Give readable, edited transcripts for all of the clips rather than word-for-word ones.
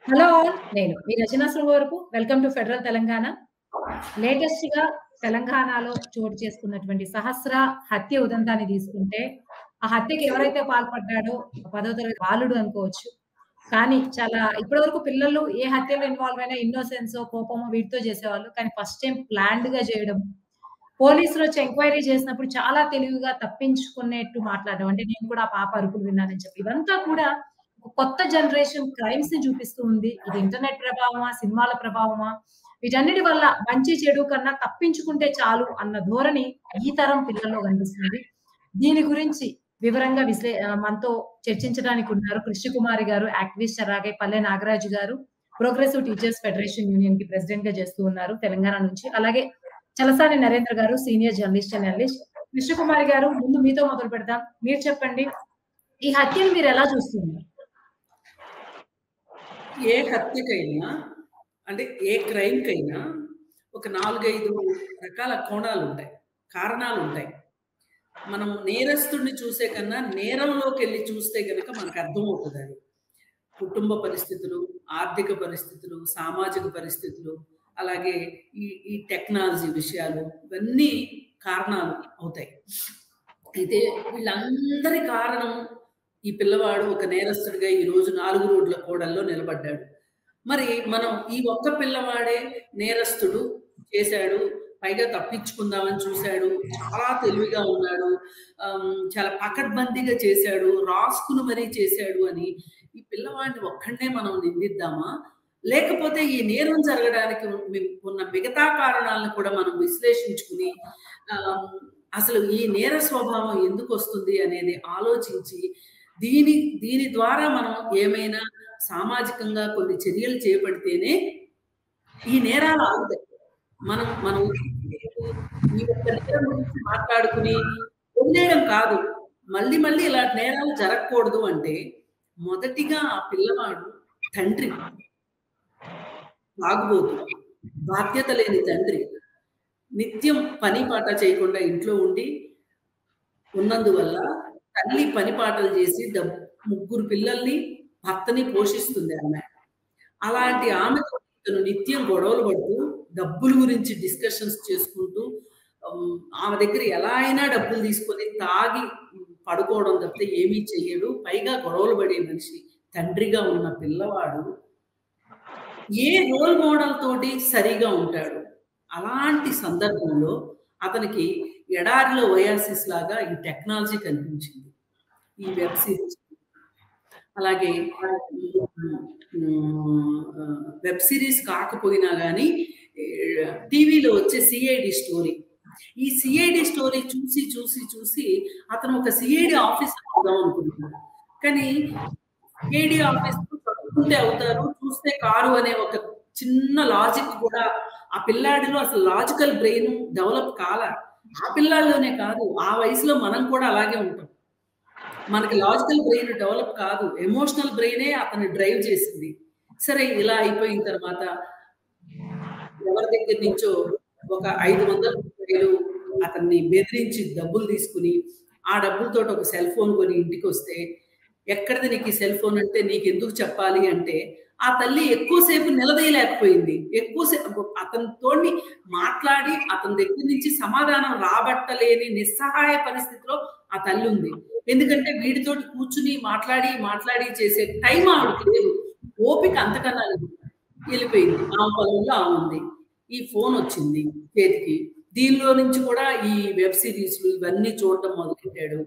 Hello all. నేను మీ Rachana Shringavarapu. Welcome to Federal Telangana. లేటెస్ట్‌గా తెలంగాణలో చోటు చేసుకున్నటువంటి సహస్ర హత్య ఉదంతాన్ని తీసుకుంటే, ఆ హత్యకి ఎవరైతే పాల్పడ్డాడో 10వ తరగతి బాలుడు అనుకోవచ్చు. కానీ చాలా ఇప్పటివరకు పిల్లలు ఏ హత్యలో ఇన్వాల్వ్ అయినా ఇన్నోసెన్సో, కోపమో వీటితో చేసేవాళ్ళు. కానీ ఫస్ట్ టైమ్ ప్లాన్డ్‌గా చేయడం. పోలీసులొచ్చి ఎంక్వైరీ చేసినప్పుడు చాలా తెలివిగా తప్పించుకునేట్టు మాట్లాడడం. అంటే నేను కూడా ఆ పాప అరుపులు విన్నానని చెప్పి. ఇదంతా కూడా ఒక కొత్త జనరేషన్ క్రైమ్స్‌ని చూపిస్తూ ఉంది. ఇది ఇంటర్నెట్ ప్రభావమా? సినిమాల ప్రభావమా? వీటన్నిటి వల్ల మంచి చెడు కన్నా తప్పించుకుంటే చాలు అన్న ధోరణి ఈ తరం పిల్లల్లో కనిపిస్తుంది. దీని గురించి వివరంగా మనతో చర్చించడానికి ఉన్నారు కృష్ణకుమారి గారు, యాక్టివిస్ట్, అలాగే పల్లె నాగరాజు గారు, ప్రోగ్రెసివ్ టీచర్స్ ఫెడరేషన్ యూనియన్‌కి ప్రెసిడెంట్‌గా చేస్తూ ఉన్నారు తెలంగాణ నుంచి. అలాగే చలసాని నరేంద్ర గారు, senior journalist and analyst. Krishnakumari గారు, ముందు మీతో మొదలు పెడదాం. మీరు చెప్పండి. ఈ హత్యను మీరెలా చూస్తున్నారు? ఏ హత్యకైనా అంటే ఏ క్రైమ్‌కైనా ఒక 4, 5 రకాల కోణాలుంటాయి. కారణాలుంటాయి. మనం నేరస్తుడిని చూసే కన్నా నేరంలోకెళ్ళి చూస్తే గనక మనకు అర్థమవుతదది. కుటుంబ పరిస్థితులు, ఆర్థిక పరిస్థితులు, సామాజిక పరిస్థితులు, అలాగే ఈ టెక్నాలజీ విషయాలు ఇవన్నీ కారణాలు అవుతాయి. అయితే వీళ్ళందరి కారణం ఈ పిల్లవాడు ఒక నేరస్తుడిగా ఈరోజు 4 రోడ్ల కూడల్లో నిలబడ్డాడు. మరి మనం ఈ ఒక్క పిల్లవాడే నేరస్తుడు చేశాడు, పైగా తప్పించుకుందామని చూశాడు, చాలా తెలివిగా ఉన్నాడు, చాలా పకడ్బందీగా చేశాడు, రాసుకుని మరీ చేశాడు అని ఈ పిల్లవాడిని ఒక్కడినే మనం నిందిద్దామా? లేకపోతే ఈ నేరం జరగడానికి ఉన్న మిగతా కారణాలను కూడా మనం విశ్లేషించుకుని అసలు ఈ నేర స్వభావం ఎందుకొస్తుంది అనేది ఆలోచించి దీని ద్వారా మనం ఏమైనా సామాజికంగా కొన్ని చర్యలు చేపడితేనే ఈ నేరాలు ఆగుతాయి. మనం ఈ యొక్క నేరం గురించి మాట్లాడుకుని వదిలేయడం కాదు. మళ్ళీ ఇలాంటి నేరాలు జరగకూడదు అంటే మొదటిగా ఆ పిల్లవాడు తండ్రి తాగుబోతు, బాధ్యత లేని తండ్రి, నిత్యం పని పాట చేయకుండా ఇంట్లో ఉండి ఉన్నందువల్ల తల్లి పని పాటలు చేసి 3 పిల్లల్ని, భర్తని పోషిస్తుంది ఆమె. అలాంటి ఆమెతో ఇతను నిత్యం గొడవలు పడుతూ, డబ్బుల గురించి డిస్కషన్స్ చేసుకుంటూ, ఆమె దగ్గర ఎలా అయినా డబ్బులు తీసుకొని తాగి పడుకోవడం తప్పితే ఏమీ చెయ్యడు. పైగా గొడవలు పడే మనిషి. తండ్రిగా ఉన్న పిల్లవాడు ఏ రోల్ మోడల్ తోటి సరిగా ఉంటాడు. అలాంటి సందర్భంలో అతనికి ఎడారిలో ఒయాసిస్ లాగా ఈ టెక్నాలజీ కనిపించింది. ఈ వెబ్ సిరీస్. అలాగే వెబ్ సిరీస్ కాకపోయినా గానీ టీవీలో వచ్చే సిఐడి స్టోరీ. ఈ సిఐడి స్టోరీ చూసి అతను ఒక సిఐడి ఆఫీసర్ అవుదాం అనుకుంటున్నాడు. కానీ సిఐడి ఆఫీసర్ చదువుకుంటే అవుతారు, చూస్తే కారు అనే ఒక చిన్న లాజిక్ కూడా ఆ పిల్లాడిలో అసలు లాజికల్ బ్రెయిన్ డెవలప్ కాలా. ఆ పిల్లాడిలోనే కాదు, ఆ వయసులో మనం కూడా అలాగే ఉంటాం. మనకి లాజికల్ బ్రెయిన్ డెవలప్ కాదు, ఎమోషనల్ బ్రెయినే అతన్ని డ్రైవ్ చేసింది. సరే, ఇలా అయిపోయిన తర్వాత ఎవరి దగ్గర నుంచో ఒక 500 రూపాయలు అతన్ని బెదిరించి డబ్బులు తీసుకుని, ఆ డబ్బులతో ఒక సెల్ ఫోన్ కొని ఇంటికి వస్తే, ఎక్కడిది నీకు ఈ సెల్ ఫోన్ అంటే నీకెందుకు చెప్పాలి అంటే, ఆ తల్లి ఎక్కువసేపు నిలదీయలేకపోయింది. ఎక్కువసేపు అతనితోని మాట్లాడి అతని దగ్గర నుంచి సమాధానం రాబట్టలేని నిస్సహాయ పరిస్థితిలో ఆ తల్లి ఉంది. ఎందుకంటే వీడితోటి కూర్చుని మాట్లాడి చేసే టైం ఆవిడకి లేదు. ఓపిక అంతకన్నా లేదు. వెళ్ళిపోయింది. ఆమె పొలంలో ఆమె ఉంది. ఈ ఫోన్ వచ్చింది చేతికి. దీనిలో నుంచి కూడా ఈ వెబ్ సిరీస్లు ఇవన్నీ చూడటం మొదలెట్టాడు.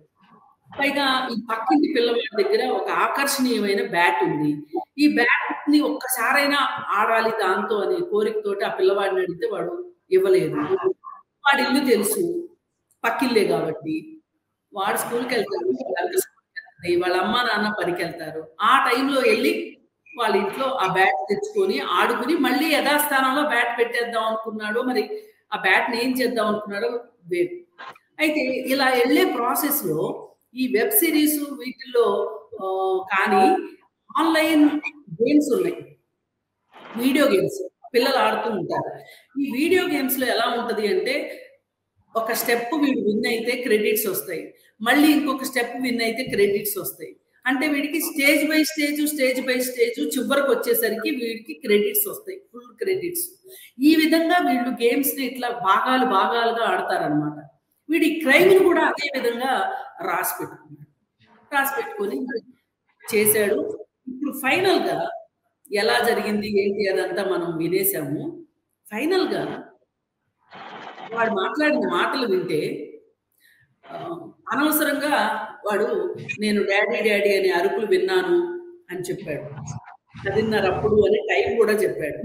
పైగా ఈ పక్కింటి పిల్లవాడి దగ్గర ఒక ఆకర్షణీయమైన బ్యాట్ ఉంది. ఈ బ్యాట్ ని ఒక్కసారైనా ఆడాలి దాంతో అనే కోరికతోటి ఆ పిల్లవాడిని అడిగితే వాడు ఇవ్వలేదు. వాడి ఇల్లు తెలుసు, పక్కిల్లే కాబట్టి. వాడు స్కూల్కి వెళ్తాడు, వాళ్ళ అమ్మ నాన్న పనికి వెళ్తారు. ఆ టైంలో వెళ్ళి వాళ్ళ ఇంట్లో ఆ బ్యాట్ తెచ్చుకొని ఆడుకుని మళ్ళీ యథాస్థానంలో బ్యాట్ పెట్టేద్దాం అనుకున్నాడు. మరి ఆ బ్యాట్ని ఏం చేద్దాం అనుకున్నాడో వేరు. అయితే ఇలా వెళ్ళే ప్రాసెస్ లో ఈ వెబ్ సిరీస్ వీటిల్లో కానీ ఆన్లైన్ గేమ్స్ ఉన్నాయి, వీడియో గేమ్స్ పిల్లలు ఆడుతూ ఉంటారు. ఈ వీడియో గేమ్స్ లో ఎలా ఉంటది అంటే, ఒక స్టెప్ వీడు విన్ అయితే క్రెడిట్స్ వస్తాయి, మళ్ళీ ఇంకొక స్టెప్ విన్ అయితే క్రెడిట్స్ వస్తాయి. అంటే వీడికి స్టేజ్ బై స్టేజ్ చివరికి వచ్చేసరికి వీడికి క్రెడిట్స్ వస్తాయి, ఫుల్ క్రెడిట్స్. ఈ విధంగా వీళ్ళు గేమ్స్ ని ఇట్లా భాగాలుగా ఆడతారనమాట. వీడి క్రైమ్ ని కూడా అదే విధంగా రాసి పెట్టుకొని చేశాడు. ఇప్పుడు ఫైనల్ గా ఎలా జరిగింది ఏంటి అదంతా మనం వినేసాము. ఫైనల్ గా వాడు మాట్లాడిన మాటలు వింటే అనవసరంగా వాడు నేను డాడీ అనే అరుపులు విన్నాను అని చెప్పాడు. 10:30 అని టైం కూడా చెప్పాడు.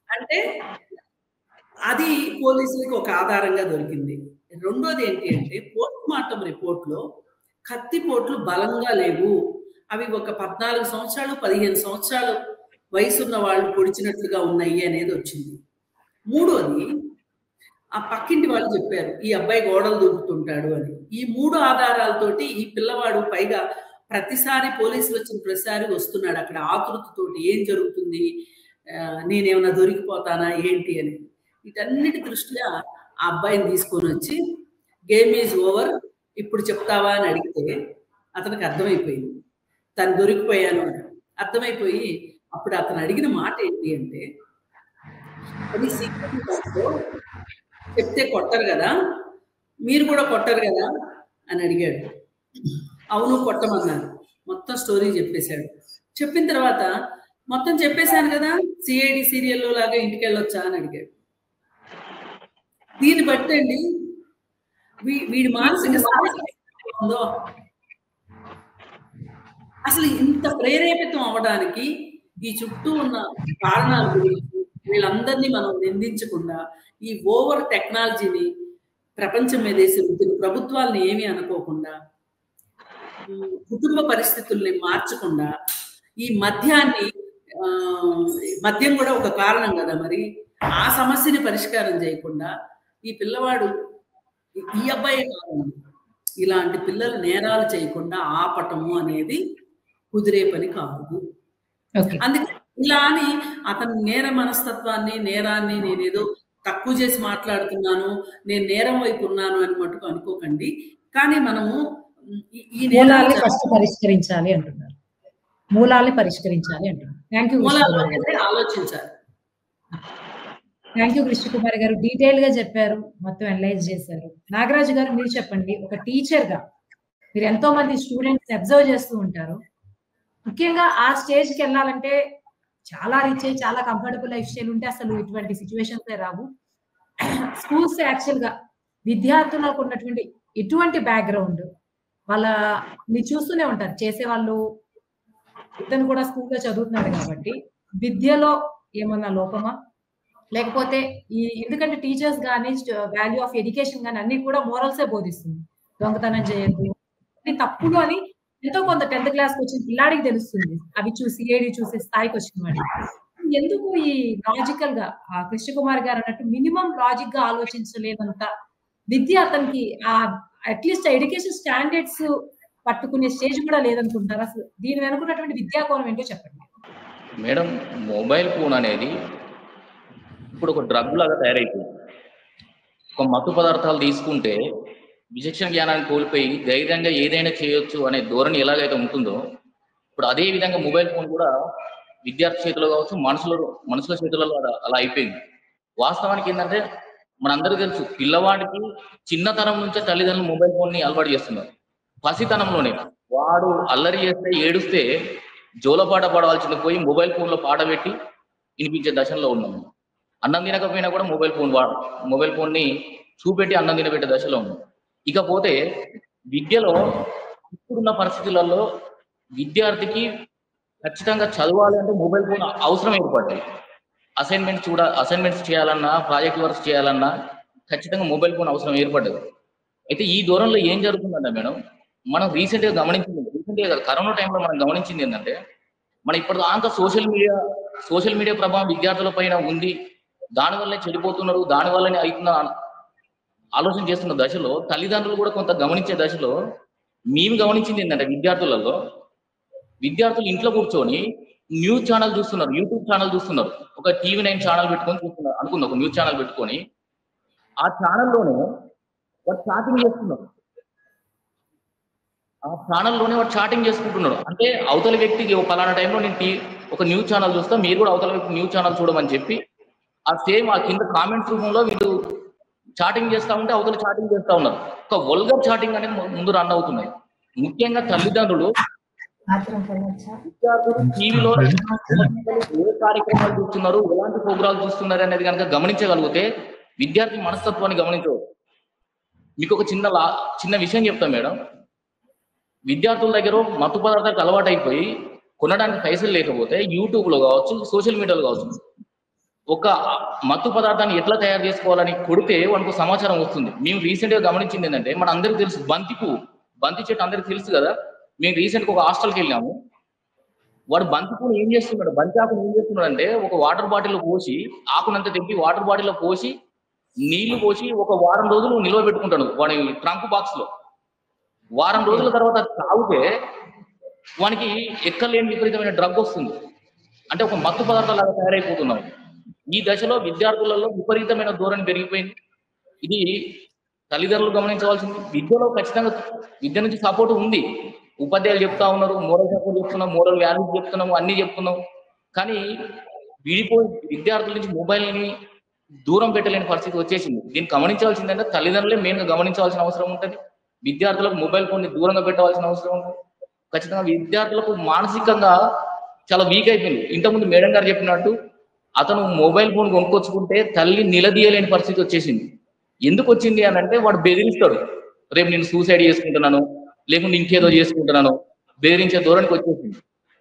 అంటే అది పోలీసులకి ఒక ఆధారంగా దొరికింది. రెండోది ఏంటి అంటే పోస్ట్ మార్టం రిపోర్ట్ లో కత్తిపోట్లు బలంగా లేవు, అవి ఒక 14 సంవత్సరాలు 15 సంవత్సరాలు వయసున్న వాళ్ళు పొడిచినట్లుగా ఉన్నాయి అనేది వచ్చింది. మూడోది ఆ పక్కింటి వాళ్ళు చెప్పారు ఈ అబ్బాయి గోడలు దూకుతుంటాడు అని. ఈ 3 ఆధారాలతోటి ఈ పిల్లవాడు పైగా ప్రతిసారి పోలీసులు వచ్చిన ప్రతిసారి వస్తున్నాడు అక్కడ ఆతృతతోటి ఏం జరుగుతుంది, నేనేమైనా దొరికిపోతానా ఏంటి అని. వీటన్నిటి దృష్ట్యా ఆ అబ్బాయిని తీసుకొని వచ్చి గేమ్ ఈజ్ ఓవర్ ఇప్పుడు చెప్తావా అని అడిగితే అతనికి అర్థమైపోయింది తను దొరికిపోయాను అని. అర్థమైపోయి అప్పుడు అతను అడిగిన మాట ఏంటి అంటే అది సీక్రెట్ చెప్తే కొట్టరు కదా, మీరు కూడా కొట్టరు కదా అని అడిగాడు. అవును కొట్టమన్నారు. మొత్తం స్టోరీ చెప్పేశాడు. చెప్పిన తర్వాత మొత్తం చెప్పేశాను కదా సిఐడి సీరియల్లో లాగా ఇంటికి వెళ్ళొచ్చా అని అడిగాడు. దీన్ని బట్టండి వీడి మానసిక ఉందో అసలు ఇంత ప్రేరేపితం అవ్వడానికి ఈ చుట్టూ ఉన్న కారణాల గురించి వీళ్ళందరినీ మనం నిందించకుండా ఈ ఓవర్ టెక్నాలజీని ప్రపంచం మీద వేసి ప్రభుత్వాలని ఏమీ అనుకోకుండా కుటుంబ పరిస్థితుల్ని మార్చకుండా ఈ మద్యం కూడా ఒక కారణం కదా మరి, ఆ సమస్యని పరిష్కారం చేయకుండా ఈ పిల్లవాడు ఈ అబ్బాయి కారణం ఇలాంటి పిల్లలు నేరాలు చేయకుండా ఆపటము అనేది కుదిరే పని కాదు. అందుకే ఇలా అని అతని నేర మనస్తత్వాన్ని నేరాన్ని నేనేదో తక్కువ చేసి మాట్లాడుతున్నాను, నేను నేరం వైపు ఉన్నాను అని మటుకు అనుకోకండి. కానీ మనము ఈ మూలాల్ని ఫస్ట్ పరిష్కరించాలి అంటున్నారు. మూలాల్ని పరిష్కరించాలి అంటున్నారు. ఆలోచించాలి. థ్యాంక్ యూ కృష్ణ కుమార్ గారు, డీటెయిల్ గా చెప్పారు, మొత్తం అనలైజ్ చేశారు. నాగరాజు గారు మీరు చెప్పండి, ఒక టీచర్ గా మీరు ఎంతో మంది స్టూడెంట్స్ అబ్జర్వ్ చేస్తూ ఉంటారు. ముఖ్యంగా ఆ స్టేజ్ కి వెళ్ళాలంటే చాలా రిచ్ అయ్యి చాలా కంఫర్టబుల్ లైఫ్ స్టైల్ ఉంటే అసలు ఇటువంటి సిచ్యువేషన్స్ రావు. స్కూల్స్ యాక్చువల్ గా విద్యార్థులకు ఉన్నటువంటి ఎటువంటి బ్యాక్గ్రౌండ్ వాళ్ళ మీరు చూస్తూనే ఉంటారు చేసేవాళ్ళు. ఇతను కూడా స్కూల్లో చదువుతున్నాడు కాబట్టి విద్యలో ఏమన్నా లోపమా, లేకపోతే ఎందుకంటే టీచర్స్ కానీ వాల్యూ ఆఫ్ ఎడ్యుకేషన్ కానీ అన్ని కూడా మోరల్సే బోధిస్తుంది. దొంగతనం చేయద్దు తప్పులు అని ఎంతో కొంత 10th క్లాస్కి వచ్చిన పిల్లాడికి తెలుస్తుంది. అవి చూసి ఏడి చూసే స్థాయికి వచ్చిన వాడికి ఎందుకు ఈ లాజికల్ గా కృష్ణ కుమార్ గారు అన్నట్టు మినిమం లాజిక్ గా ఆలోచించలేదంత విద్య అతనికి అట్లీస్ట్ ఎడ్యుకేషన్ స్టాండర్డ్స్ పట్టుకునే స్టేజ్ కూడా లేదనుకుంటారు. అసలు దీని వెనుకున్నటువంటి విద్యాకోణం ఏంటో చెప్పండి మేడం. మొబైల్ ఫోన్ అనేది ఇప్పుడు ఒక డ్రగ్ లాగా తయారైపోయింది. ఒక మత్తు పదార్థాలు తీసుకుంటే విచక్షణ జ్ఞానాన్ని కోల్పోయి ధైర్యంగా ఏదైనా చేయొచ్చు అనే ధోరణి ఎలాగైతే ఉంటుందో ఇప్పుడు అదే విధంగా మొబైల్ ఫోన్ కూడా విద్యార్థి చేతిలో కావచ్చు, మనుషుల చేతులలో అలా అయిపోయింది. వాస్తవానికి ఏంటంటే మనందరికీ తెలుసు, పిల్లవాడికి చిన్నతనం నుంచే తల్లిదండ్రులు మొబైల్ ఫోన్ ని అలవాటు చేస్తున్నారు. పసితనంలోనే వాడు అల్లరి చేస్తే ఏడుస్తే జోలపాట పాడవలసింది పోయి మొబైల్ ఫోన్ లో పాట పెట్టి వినిపించే దశలో ఉన్నాము. అన్నం తినకపోయినా కూడా మొబైల్ ఫోన్ ని చూపెట్టి అన్నం తినబెట్టే దశలో ఉన్నాం. ఇకపోతే విద్యలో ఇప్పుడున్న పరిస్థితులలో విద్యార్థికి ఖచ్చితంగా చదవాలి అంటే మొబైల్ ఫోన్ అవసరం ఏర్పడ్డాయి. అసైన్మెంట్స్ చేయాలన్నా, ప్రాజెక్ట్ వర్క్స్ చేయాలన్నా ఖచ్చితంగా మొబైల్ ఫోన్ అవసరం ఏర్పడ్డది. అయితే ఈ దూరంలో ఏం జరుగుతుందంటే మేడం, మనం రీసెంట్గా కరోనా టైంలో మనం గమనించింది ఏంటంటే మన ఇప్పటిదాకా సోషల్ మీడియా ప్రభావం విద్యార్థుల పైన ఉంది, దానివల్లనే చెడిపోతున్నారు, దానివల్లనే అవుతున్న ఆలోచన చేస్తున్న దశలో తల్లిదండ్రులు కూడా కొంత గమనించే దశలో మేము గమనించింది ఏంటంటే విద్యార్థులు ఇంట్లో కూర్చొని న్యూస్ ఛానల్ చూస్తున్నారు, యూట్యూబ్ ఛానల్ చూస్తున్నారు. ఒక TV9 ఛానల్ పెట్టుకొని చూస్తున్నారు అనుకుంది, ఒక న్యూస్ ఛానల్ పెట్టుకొని ఆ ఛానల్లోనే వాడు చాటింగ్ చేస్తున్నారు. ఆ ఛానల్లోనే వాడు చాటింగ్ చేసుకుంటున్నాడు. అంటే అవతల వ్యక్తికి పలానా టైంలో నేను ఒక న్యూస్ ఛానల్ చూస్తా, మీరు కూడా అవతల వ్యక్తి న్యూస్ ఛానల్ చూడమని చెప్పి ఆ సేమ్ ఆ కింద కామెంట్స్ రూపంలో వీళ్ళు చాటింగ్ చేస్తా ఉంటే అవతల చాటింగ్ చేస్తా ఉన్నారు. ఒక వల్గర్ చాటింగ్ అనేది ముందు రన్ అవుతున్నాయి. ముఖ్యంగా తల్లిదండ్రులు విద్యార్థులు టీవీలో ఏ కార్యక్రమాలు చూస్తున్నారు, ఎలాంటి ప్రోగ్రాలు చూస్తున్నారు అనేది కనుక గమనించగలిగితే విద్యార్థి మనస్తత్వాన్ని గమనించవచ్చు. మీకు ఒక చిన్న విషయం చెప్తాను మేడం. విద్యార్థుల దగ్గర మత్తు పదార్థాలకు అలవాటు అయిపోయి కొనడానికి పైసలు లేకపోతే యూట్యూబ్లో కావచ్చు, సోషల్ మీడియాలో కావచ్చు, ఒక మత్తు పదార్థాన్ని ఎట్లా తయారు చేసుకోవాలని కొడితే మనకు సమాచారం వస్తుంది. మేము రీసెంట్గా గమనించింది ఏంటంటే, మన అందరికీ తెలుసు బంతి చెట్టు అందరికి తెలుసు కదా. మేము రీసెంట్గా ఒక హాస్టల్కి వెళ్ళాము. వాడు బంతి పూలు ఏం చేస్తున్నాడు, బంతి ఆకును ఏం చేస్తున్నాడు అంటే, ఒక వాటర్ బాటిల్లో పోసి ఆకునంతా తెంపి వాటర్ బాటిల్లో పోసి నీళ్లు పోసి ఒక వారం రోజులు నిల్వ పెట్టుకుంటాడు వాడి ట్రంక్ బాక్స్ లో. వారం రోజుల తర్వాత తాగితే వానికి ఎక్కలేని విపరీతమైన డ్రగ్ వస్తుంది. అంటే ఒక మత్తు పదార్థాలాగా తయారైపోతున్నాం. ఈ దశలో విద్యార్థులలో విపరీతమైన ధోరణి పెరిగిపోయింది. ఇది తల్లిదండ్రులు గమనించవలసింది. విద్యలో ఖచ్చితంగా విద్య నుంచి సపోర్ట్ ఉంది. ఉపాధ్యాయులు చెప్తా ఉన్నారు, మోరల్ సపోర్ట్ చెప్తున్నాం, మోరల్ వాల్యూస్ చెప్తున్నాము, అన్ని చెప్తున్నాం. కానీ విడిపోయి విద్యార్థుల నుంచి మొబైల్ని దూరం పెట్టలేని పరిస్థితి వచ్చేసింది. దీన్ని గమనించవలసిందంటే తల్లిదండ్రులే మెయిన్గా గమనించవలసిన అవసరం ఉంటుంది. విద్యార్థులకు మొబైల్ ఫోన్ని దూరంగా పెట్టవలసిన అవసరం ఉంటుంది. ఖచ్చితంగా విద్యార్థులకు మానసికంగా చాలా వీక్ అయిపోయింది. ఇంతకుముందు మేడం గారు చెప్పినట్టు అతను మొబైల్ ఫోన్ కొనుక్కొచ్చుకుంటే తల్లి నిలదీయలేని పరిస్థితి వచ్చేసింది. ఎందుకు వచ్చింది అని అంటే, వాడు బెదిరిస్తాడు, రేపు నేను సూసైడ్ చేసుకుంటున్నాను, లేకుంటే ఇంకేదో చేసుకుంటున్నాను, బెదిరించే ధోరణికి వచ్చేసింది.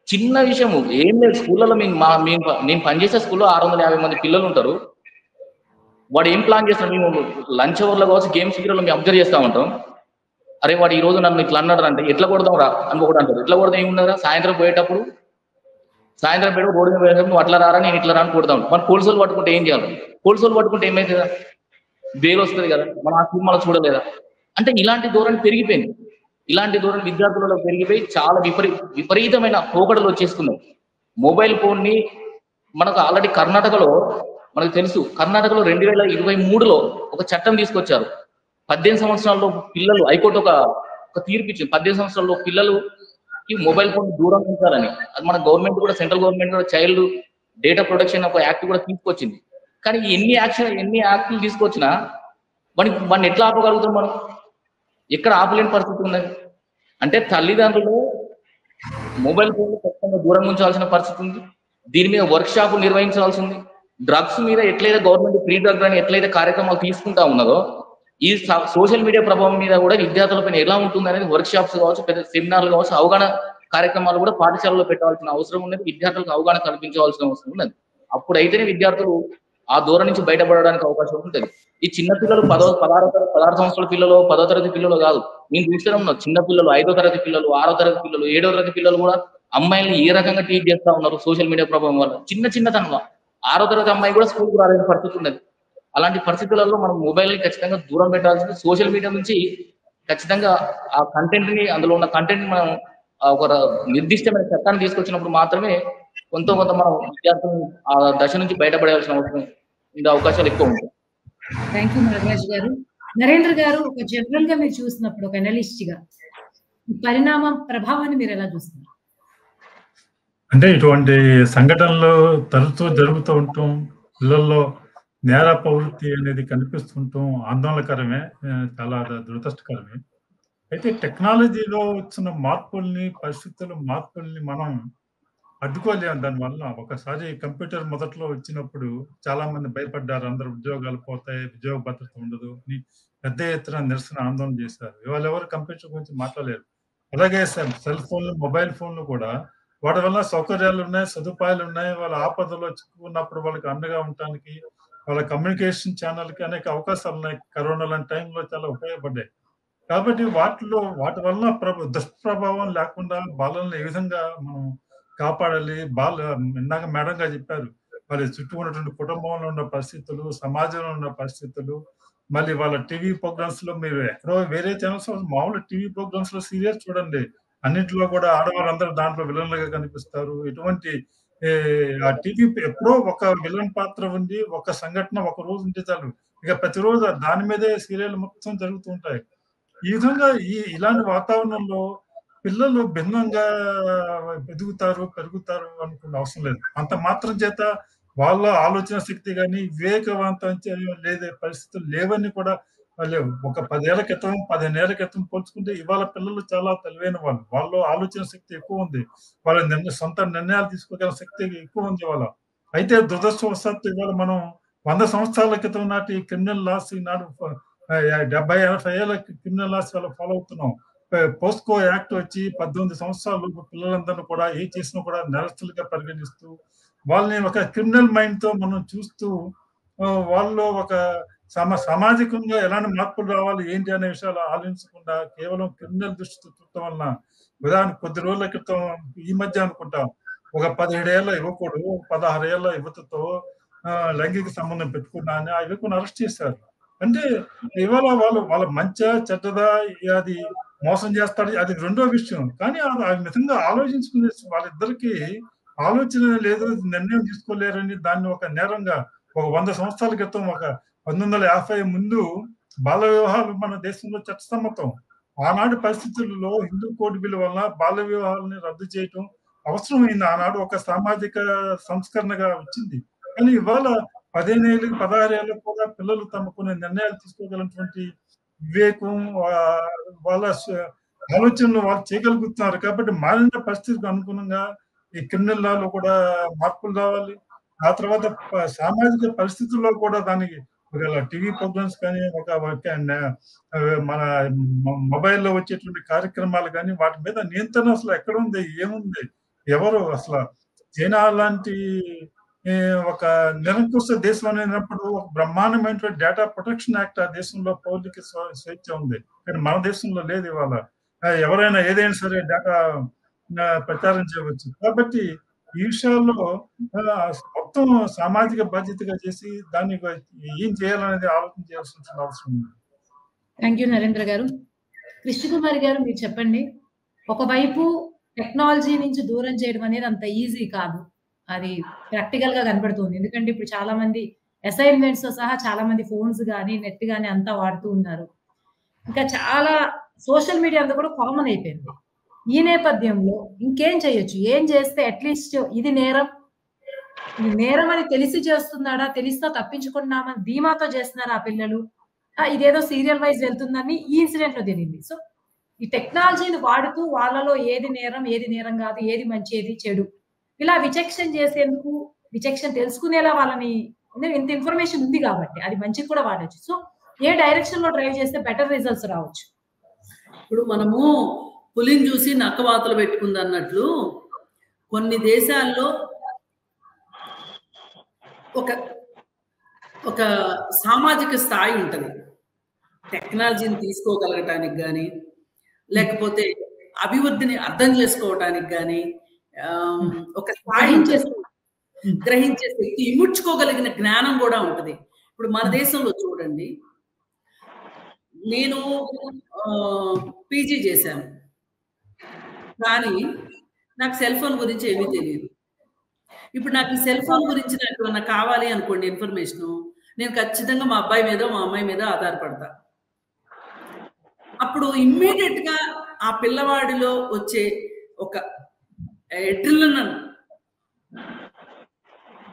చిన్న విషయము ఏం లేదు. స్కూళ్ళలో నేను పనిచేసే స్కూల్లో 650 మంది పిల్లలు ఉంటారు. వాడు ఏం ప్లాన్ చేస్తాడు, మేము లంచ్ అవర్లో కావచ్చు, గేమ్స్ పీరియడ్లో మేము అబ్జర్వ్ చేస్తూ ఉంటాం. అరే వాడు ఈ రోజు నన్ను ఇట్లా అన్నాడు అంటే, ఎట్లా కొడదాం రా అని ఒకటి అంటారు. ఎట్లా కొడదాం ఏమున్నారా, సాయంత్రం పోయేటప్పుడు రోడ్డు మీద పోయేటప్పుడు నువ్వు అట్లా రారా, నేను ఇట్లా రాని కొడదాం. మన పోలీసులు పట్టుకుంటే ఏం చేయాలి, పోలీసులు పట్టుకుంటే ఏమైతుందా, బెయిల్ వస్తుంది కదా, మనం ఆ సినిమాలో చూడలేదా. అంటే ఇలాంటి ధోరణి పెరిగిపోయింది. ఇలాంటి ధోరణి విద్యార్థులలో పెరిగిపోయి చాలా విపరీతమైన పోకడలు వచ్చేసుకున్నాయి. మొబైల్ ఫోన్ని మనకు ఆల్రెడీ కర్ణాటకలో మనకు తెలుసు, కర్ణాటకలో 2023లో ఒక చట్టం తీసుకొచ్చారు. 18 సంవత్సరాల్లో పిల్లలు, హైకోర్టు ఒక తీర్పు ఇచ్చింది. 18 సంవత్సరాల్లో పిల్లలు ఈ మొబైల్ ఫోన్ దూరంగా ఉంచాలని. అది మన గవర్నమెంట్ కూడా, సెంట్రల్ గవర్నమెంట్ కూడా చైల్డ్ డేటా ప్రొటెక్షన్ ఒక యాక్ట్ కూడా తీసుకొచ్చింది. కానీ ఎన్ని యాక్ట్లు తీసుకొచ్చినా వాడిని ఎట్లా ఆపగలుగుతాం మనం? ఎక్కడ ఆపలేని పరిస్థితి ఉన్నది. అంటే తల్లిదండ్రులు మొబైల్ ఫోన్ ఖచ్చితంగా దూరంగా ఉంచాల్సిన పరిస్థితి ఉంది. దీని మీద వర్క్ షాప్ నిర్వహించాల్సి ఉంది. డ్రగ్స్ మీద ఎట్లయితే గవర్నమెంట్ ఫ్రీ డ్రగ్ అని ఎట్లయితే కార్యక్రమాలు తీసుకుంటా ఉన్నదో, ఈ సోషల్ మీడియా ప్రభావం మీద కూడా విద్యార్థులపైన ఎలా ఉంటుంది అనేది వర్క్ షాప్స్ కావచ్చు, పెద్ద సెమినార్లు కావచ్చు, అవగాహన కార్యక్రమాలు కూడా పాఠశాలలో పెట్టాల్సిన అవసరం ఉన్నది. విద్యార్థులకు అవగాహన కల్పించవలసిన అవసరం ఉన్నది. అప్పుడైతేనే విద్యార్థులు ఆ దూరం నుంచి బయటపడడానికి అవకాశం ఉంటుంది. ఈ చిన్న పిల్లలు 16 సంవత్సరాల పిల్లలు, 10వ తరగతి పిల్లలు కాదు, నేను చూస్తూనే ఉన్నాను. చిన్న పిల్లలు 5వ తరగతి పిల్లలు, 6వ తరగతి పిల్లలు, 7వ తరగతి పిల్లలు కూడా అమ్మాయిల్ని ఏ రకంగా ట్రీట్ చేస్తా ఉన్నారు సోషల్ మీడియా ప్రభావం వల్ల. చిన్నతనంలో 6వ తరగతి అమ్మాయి కూడా స్కూల్కి రాలేని పరిస్థితి ఉన్నది. అలాంటి పరిస్థితులలో మనం మొబైల్ని ఖచ్చితంగా దూరం పెట్టాల్సింది. సోషల్ మీడియా నుంచి ఖచ్చితంగా ఆ కంటెంట్ని, అందులో ఉన్న కంటెంట్ని మనం ఒక నిర్దిష్టమైన చట్టాన్ని తీసుకొచ్చినప్పుడు మాత్రమే కొంత మనం విద్యార్థులను ఆ దశ నుంచి బయటపడాల్సిన అవసరం ఇంకా అవకాశాలు ఎక్కువ ఉంటాయి. థ్యాంక్ యూ నాగరాజ్ గారు. నరేంద్ర గారు, ఒక జనరల్ గా మీరు చూసినప్పుడు, ఒక అనలిస్ట్ గా ఈ పరిణామం ప్రభావాన్ని మీరు ఎలా చూస్తున్నారు? అంటే ఇటువంటి సంఘటనలు తరచూ జరుగుతూ ఉంటాం. పిల్లల్లో నేర ప్రవృత్తి అనేది కనిపిస్తుంటాం. ఆందోళనకరమే, చాలా దురదృష్టకరమే. అయితే టెక్నాలజీలో వచ్చిన మార్పుల్ని మనం అడ్డుకోలేము. దానివల్ల ఒకసారి కంప్యూటర్ మొదట్లో వచ్చినప్పుడు చాలా మంది భయపడ్డారు. అందరు ఉద్యోగాలు పోతాయి, ఉద్యోగ భద్రత ఉండదు అని పెద్ద ఎత్తున నిరసన ఆందోళన చేశారు. ఇవాళ ఎవరు కంప్యూటర్ గురించి మాట్లాడలేరు. అలాగే సెల్ ఫోన్లు, మొబైల్ ఫోన్లు కూడా వాటి వల్ల సౌకర్యాలు ఉన్నాయి, సదుపాయాలు ఉన్నాయి. వాళ్ళ ఆపదలో చిక్కుకున్నప్పుడు వాళ్ళకి అండగా ఉండటానికి, వాళ్ళ కమ్యూనికేషన్ ఛానల్కి అనేక అవకాశాలు ఉన్నాయి. కరోనా లాంటి టైంలో చాలా ఉపయోగపడ్డాయి. కాబట్టి వాటి వల్ల దుష్ప్రభావం లేకుండా బాలలను ఏ విధంగా మనం కాపాడాలి. ఇందాక మేడం గారు చెప్పారు, వాళ్ళ చుట్టూ ఉన్నటువంటి కుటుంబంలో ఉన్న పరిస్థితులు, సమాజంలో ఉన్న పరిస్థితులు, మళ్ళీ వాళ్ళ టీవీ ప్రోగ్రామ్స్ లో, మీరు ఎక్కడో వేరే ఛానల్స్ మామూలు టీవీ ప్రోగ్రామ్స్ లో సీరియల్స్ చూడండి, అన్నింటిలో కూడా ఆడవాళ్ళందరూ దాంట్లో విలన్లుగా కనిపిస్తారు. ఇటువంటి ఆ టీవీ ఎప్పుడో ఒక విలన్ పాత్ర ఉంది, ఒక సంఘటన ఒక రోజు ఉంటే చాలు, ఇక ప్రతిరోజు దాని మీదే సీరియల్ మొత్తం జరుగుతూ ఉంటాయి. ఈ విధంగా ఇలాంటి వాతావరణంలో పిల్లలు భిన్నంగా ఎదుగుతారు, పెరుగుతారు అనుకునే అవసరం లేదు. అంత మాత్రం చేత వాళ్ళ ఆలోచన శక్తి గాని, వివేకవంతం లేదే పరిస్థితులు లేవని కూడా లేవు. ఒక 10 ఏళ్ల క్రితం, 15 ఏళ్ల క్రితం పోల్చుకుంటే ఇవాళ పిల్లలు చాలా తెలివైన వాళ్ళు. వాళ్ళలో ఆలోచన శక్తి ఎక్కువుంది. వాళ్ళ సొంత నిర్ణయాలు తీసుకోగల శక్తి ఎక్కువుంది ఇవాళ. అయితే దురదృష్టవశాత్తు ఇవాళ మనం 100 సంవత్సరాల క్రితం నాటి క్రిమినల్ లాస్ ఈనాడు 70, 80 ఏళ్ల క్రిమినల్ లాస్ ఇవాళ ఫాలో అవుతున్నాం. పోస్కో యాక్ట్ వచ్చి 18 సంవత్సరాలు పిల్లలందరూ కూడా ఏ చేసినా కూడా నేరస్తులుగా పరిగణిస్తూ వాళ్ళని ఒక క్రిమినల్ మైండ్ తో మనం చూస్తూ వాళ్ళలో ఒక సామాజికంగా ఎలాంటి మార్పులు రావాలి ఏంటి అనే విషయాలు ఆలోచించకుండా కేవలం క్రిమినల్ దృష్టితో చూడటం వలన ఉదాహరణ కొద్ది రోజుల క్రితం ఈ మధ్య అనుకుంటాం ఒక 17 ఏళ్ల యువకుడు 16 ఏళ్ల యువతతో లైంగిక సంబంధం పెట్టుకున్నా అని ఆ యువకుని అరెస్ట్ చేశారు. అంటే ఇవాళ వాళ్ళ మంచా చెడ్డదా అది మోసం చేస్తాడు అది రెండో విషయం. కానీ ఆ విధంగా ఆలోచించుకునే వాళ్ళిద్దరికి ఆలోచన లేదు, నిర్ణయం తీసుకోలేరని దాన్ని ఒక నేరంగా ఒక 100 సంవత్సరాల క్రితం ఒక 1950 ముందు బాల వివాహాలు మన దేశంలో చట్టసమ్మతం. ఆనాడు పరిస్థితుల్లో హిందూ కోడ్ బిల్ వల్ల బాల వివాహాలని రద్దు చేయటం అవసరమైంది. ఆనాడు ఒక సామాజిక సంస్కరణగా వచ్చింది. కానీ ఇవాళ 15 ఏళ్ళకి 16 ఏళ్ళకు కూడా పిల్లలు తమ కొన్ని నిర్ణయాలు తీసుకోగలిగినటువంటి వివేకం వాళ్ళ ఆలోచనలు వాళ్ళు చేయగలుగుతున్నారు. కాబట్టి మారిన పరిస్థితికి అనుగుణంగా ఈ క్రిమినల్ లాలో కూడా మార్పులు రావాలి. ఆ తర్వాత సామాజిక పరిస్థితుల్లో కూడా దానికి టీవీ ప్రోగ్రామ్స్ కానీ మన మొబైల్లో వచ్చేటువంటి కార్యక్రమాలు కానీ వాటి మీద నియంత్రణ అసలు ఎక్కడ ఉంది, ఏముంది, ఎవరు అసలు చైనా లాంటి ఒక నిరంకుశ దేశం అనేటప్పుడు ఒక బ్రహ్మాండమైనటువంటి డేటా ప్రొటెక్షన్ యాక్ట్ ఆ దేశంలో పౌరులకి స్వేచ్ఛ ఉంది. కానీ మన దేశంలో లేదు. ఇవాళ ఎవరైనా ఏదైనా సరే డేటా ప్రచారం చేయవచ్చు. కాబట్టి ఈ విషయాల్లో మొత్తం సామాజిక బాధ్యతగా చేసి దాన్ని ఏం చేయాలనేది ఆలోచన చేయాల్సిన అవసరం ఉంది. థ్యాంక్ యూ నరేంద్ర గారు. కృష్ణకుమారి గారు మీరు చెప్పండి. ఒకవైపు టెక్నాలజీ నుంచి దూరం చేయడం అనేది అంత ఈజీ కాదు, అది ప్రాక్టికల్ గా కనబడుతుంది. ఎందుకంటే ఇప్పుడు చాలా మంది అసైన్మెంట్స్ తో సహా చాలా మంది ఫోన్స్ కానీ నెట్ కానీ అంతా వాడుతూ ఉన్నారు. ఇంకా చాలా సోషల్ మీడియా అంతా కూడా కామన్ అయిపోయింది. ఈ నేపథ్యంలో ఇంకేం చేయొచ్చు? ఏం చేస్తే అట్లీస్ట్ ఇది నేరం అని తెలిసి చేస్తున్నాడా, తెలిస్తో తప్పించుకున్నామని ధీమాతో చేస్తున్నారా ఆ పిల్లలు, ఇదేదో సీరియల్ వైజ్ వెళ్తుందని ఈ ఇన్సిడెంట్ లో తెలియంది. సో ఈ టెక్నాలజీని వాడుతూ వాళ్ళలో ఏది నేరం ఏది నేరం కాదు, ఏది మంచి ఏది చెడు, ఇలా విచక్షణ చేసేందుకు విచక్షణ తెలుసుకునేలా వాళ్ళని ఇంత ఇన్ఫర్మేషన్ ఉంది కాబట్టి అది మంచిది కూడా వాడచ్చు. సో ఏ డైరెక్షన్ లో డ్రైవ్ చేస్తే బెటర్ రిజల్ట్స్ రావచ్చు? ఇప్పుడు మనము పులిని చూసి నక్కవాతలు పెట్టుకుంది అన్నట్లు కొన్ని దేశాల్లో ఒక సామాజిక స్థాయి ఉంటుంది. టెక్నాలజీని తీసుకోగలగటానికి కానీ లేకపోతే అభివృద్ధిని అర్థం చేసుకోవటానికి కానీ ఒక స్థాయి గ్రహించే శక్తి, ఇముడ్చుకోగలిగిన జ్ఞానం కూడా ఉంటుంది. ఇప్పుడు మన దేశంలో చూడండి, నేను పీజీ చేశాను కానీ నాకు సెల్ ఫోన్ గురించి ఏమీ తెలియదు. ఇప్పుడు నాకు ఈ సెల్ ఫోన్ గురించి నాకు కావాలి అనుకోండి ఇన్ఫర్మేషన్, నేను ఖచ్చితంగా మా అబ్బాయి మీద మా అమ్మాయి మీద ఆధారపడతా. అప్పుడు ఇమ్మీడియట్ గా ఆ పిల్లవాడిలో వచ్చే ఒక ఎడ్రిలిన్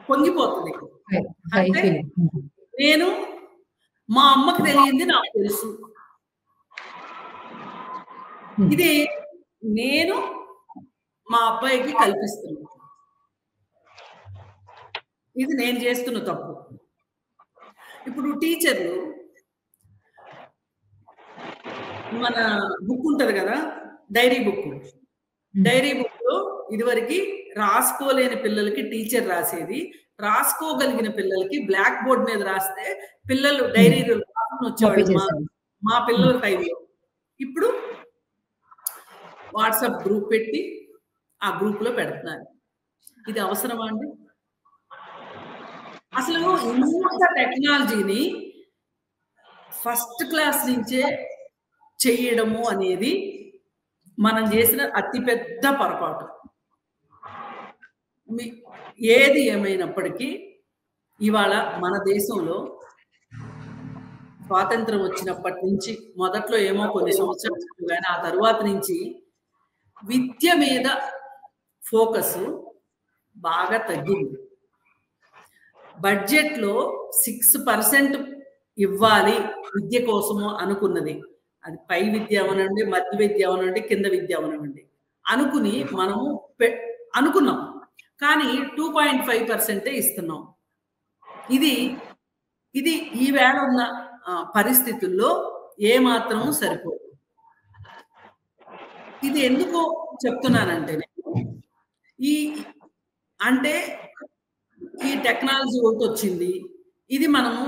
పొంగిపోతుంది. అంటే నేను మా అమ్మకి తెలియంది నాకు తెలుసు, ఇది నేను మా అబ్బాయికి కల్పిస్తున్నాను, ఇది నేను చేస్తున్న తప్పు. ఇప్పుడు టీచర్లు మన బుక్ ఉంటది కదా, డైరీ బుక్ లో ఇదివరకు రాసుకోలేని పిల్లలకి టీచర్ రాసేది, రాసుకోగలిగిన పిల్లలకి బ్లాక్ బోర్డ్ మీద రాస్తే పిల్లలు డైరీలో వచ్చేవాళ్ళు మా పిల్లల టైంలో. ఇప్పుడు వాట్సాప్ గ్రూప్ పెట్టి ఆ గ్రూప్ లో పెడుతున్నారు. ఇది అవసరమా అండి? అసలు ఇంత టెక్నాలజీని ఫస్ట్ క్లాస్ నుంచే చేయడము అనేది మనం చేసిన అతిపెద్ద పొరపాటు. ఏది ఏమైనప్పటికీ ఇవాళ మన దేశంలో స్వాతంత్రం వచ్చినప్పటి నుంచి మొదట్లో ఏమో కొన్ని సంవత్సరాలు కానీ ఆ తరువాత నుంచి విద్య మీద ఫోకస్ బాగా తగ్గింది. బడ్జెట్లో 6% ఇవ్వాలి విద్య కోసము అనుకున్నది. అది పై విద్య అవనండి, మధ్య విద్య అవనండి, కింద విద్య అవనండి అనుకుని మనము అనుకున్నాం. కానీ 2.5% ఇస్తున్నాం. ఇది ఈవేళ ఉన్న పరిస్థితుల్లో ఏమాత్రం సరిపోదు. ఇది ఎందుకు చెప్తున్నానంటే అంటే ఈ టెక్నాలజీ ఒకటి వచ్చింది. ఇది మనము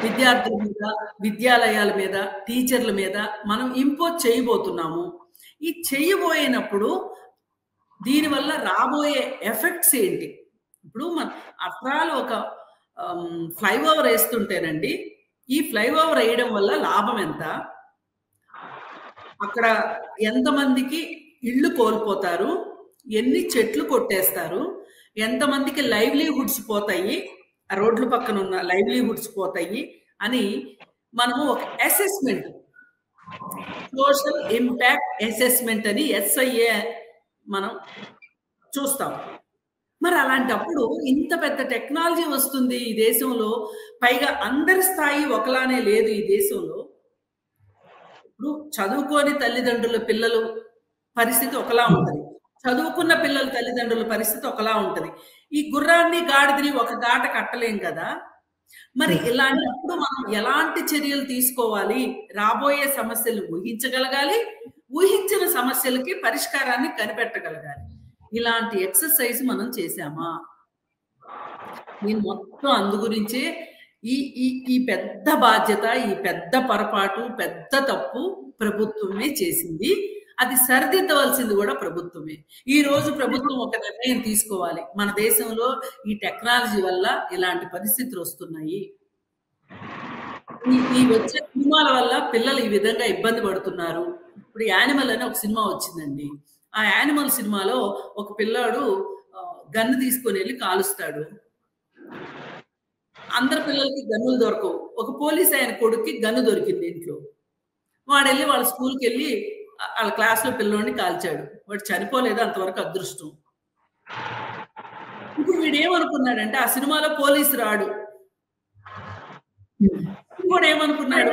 విద్యార్థుల మీద, విద్యాలయాల మీద, టీచర్ల మీద మనం ఇంపోజ్ చేయబోతున్నాము. ఈ చేయబోయినప్పుడు దీనివల్ల రాబోయే ఎఫెక్ట్స్ ఏంటి? ఇప్పుడు మన అట్రాలు ఒక ఫ్లైఓవర్ వేస్తుంటేనండి, ఈ ఫ్లైఓవర్ వేయడం వల్ల లాభం ఎంత? అక్కడ ఎంతమందికి ఇళ్ళు కోల్పోతారు, ఎన్ని చెట్లు కొట్టేస్తారు, ఎంతమందికి లైవ్లీహుడ్స్ పోతాయి, ఆ రోడ్ల పక్కన ఉన్న లైవ్లీహుడ్స్ పోతాయి అని మనము ఒక అసెస్మెంట్, సోషల్ ఇంపాక్ట్ అసెస్మెంట్ అని SIA మనం చూస్తాం. మరి అలాంటప్పుడు ఇంత పెద్ద టెక్నాలజీ వస్తుంది ఈ దేశంలో, పైగా అందరి స్థాయి ఒకలానే లేదు ఈ దేశంలో. ఇప్పుడు చదువుకోని తల్లిదండ్రుల పిల్లలు పరిస్థితి ఒకలా ఉంటుంది, చదువుకున్న పిల్లల తల్లిదండ్రుల పరిస్థితి ఒకలా ఉంటుంది. ఈ గుర్రాన్ని గాడిదని ఒక గాట కట్టలేం కదా. మరి ఇలాంటప్పుడు మనం ఎలాంటి చర్యలు తీసుకోవాలి? రాబోయే సమస్యలు ఊహించగలగాలి, ఊహించిన సమస్యలకి పరిష్కారాన్ని కనిపెట్టగలగాలి. ఇలాంటి ఎక్సర్సైజ్ మనం చేశామా? నేను మొత్తం అందు గురించే ఈ పెద్ద బాధ్యత, ఈ పెద్ద పొరపాటు, పెద్ద తప్పు ప్రభుత్వమే చేసింది. అది సరిదిద్దవలసింది కూడా ప్రభుత్వమే. ఈ రోజు ప్రభుత్వం ఒక నిర్ణయం తీసుకోవాలి. మన దేశంలో ఈ టెక్నాలజీ వల్ల ఇలాంటి పరిస్థితులు వస్తున్నాయి, ఈ వచ్చే సినిమాల వల్ల పిల్లలు ఈ విధంగా ఇబ్బంది పడుతున్నారు. ఇప్పుడు యానిమల్ అని ఒక సినిమా వచ్చిందండి. ఆ యానిమల్ సినిమాలో ఒక పిల్లాడు గన్ను తీసుకొని వెళ్ళి కాలుస్తాడు. అందరి పిల్లలకి గన్నులు దొరకవు. ఒక పోలీస్ ఆయన కొడుక్కి గన్ను దొరికింది ఇంట్లో. వాడు వెళ్ళి వాళ్ళ స్కూల్కి వెళ్ళి వాళ్ళ క్లాస్లో పిల్లోడిని కాల్చాడు. వాడు చనిపోలేదు, అంతవరకు అదృష్టం. ఇప్పుడు వీడేమనుకున్నాడంటే ఆ సినిమాలో పోలీసు రాడు. వాడు ఏమనుకున్నాడు,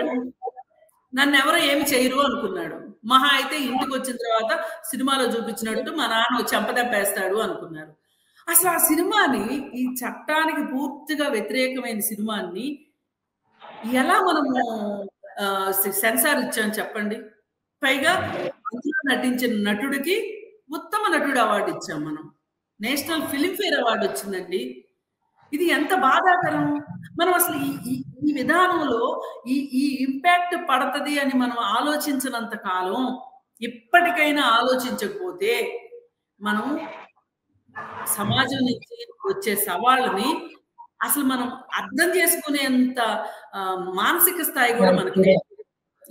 నన్ను ఎవరో ఏమి చేయరు అనుకున్నాడు. మహా అయితే ఇంటికి వచ్చిన తర్వాత సినిమాలో చూపించినట్టు మా నాన్న చెంపదెబ్బేస్తాడు అనుకున్నారు. అసలు ఆ సినిమాని, ఈ చట్టానికి పూర్తిగా వ్యతిరేకమైన సినిమాని ఎలా మనము సెన్సార్ ఇచ్చాం చెప్పండి? పైగా అందులో నటించిన నటుడికి ఉత్తమ నటుడు అవార్డు ఇచ్చాం మనం. నేషనల్ ఫిలింఫేర్ అవార్డు వచ్చిందండి. ఇది ఎంత బాధాకరం. మనం అసలు ఈ విధానంలో ఈ ఇంపాక్ట్ పడుతుంది అని మనం ఆలోచించినంత కాలం, ఇప్పటికైనా ఆలోచించకపోతే మనం సమాజం నుంచి వచ్చే సవాళ్ళని అసలు మనం అర్థం చేసుకునేంత మానసిక స్థాయి కూడా మనకి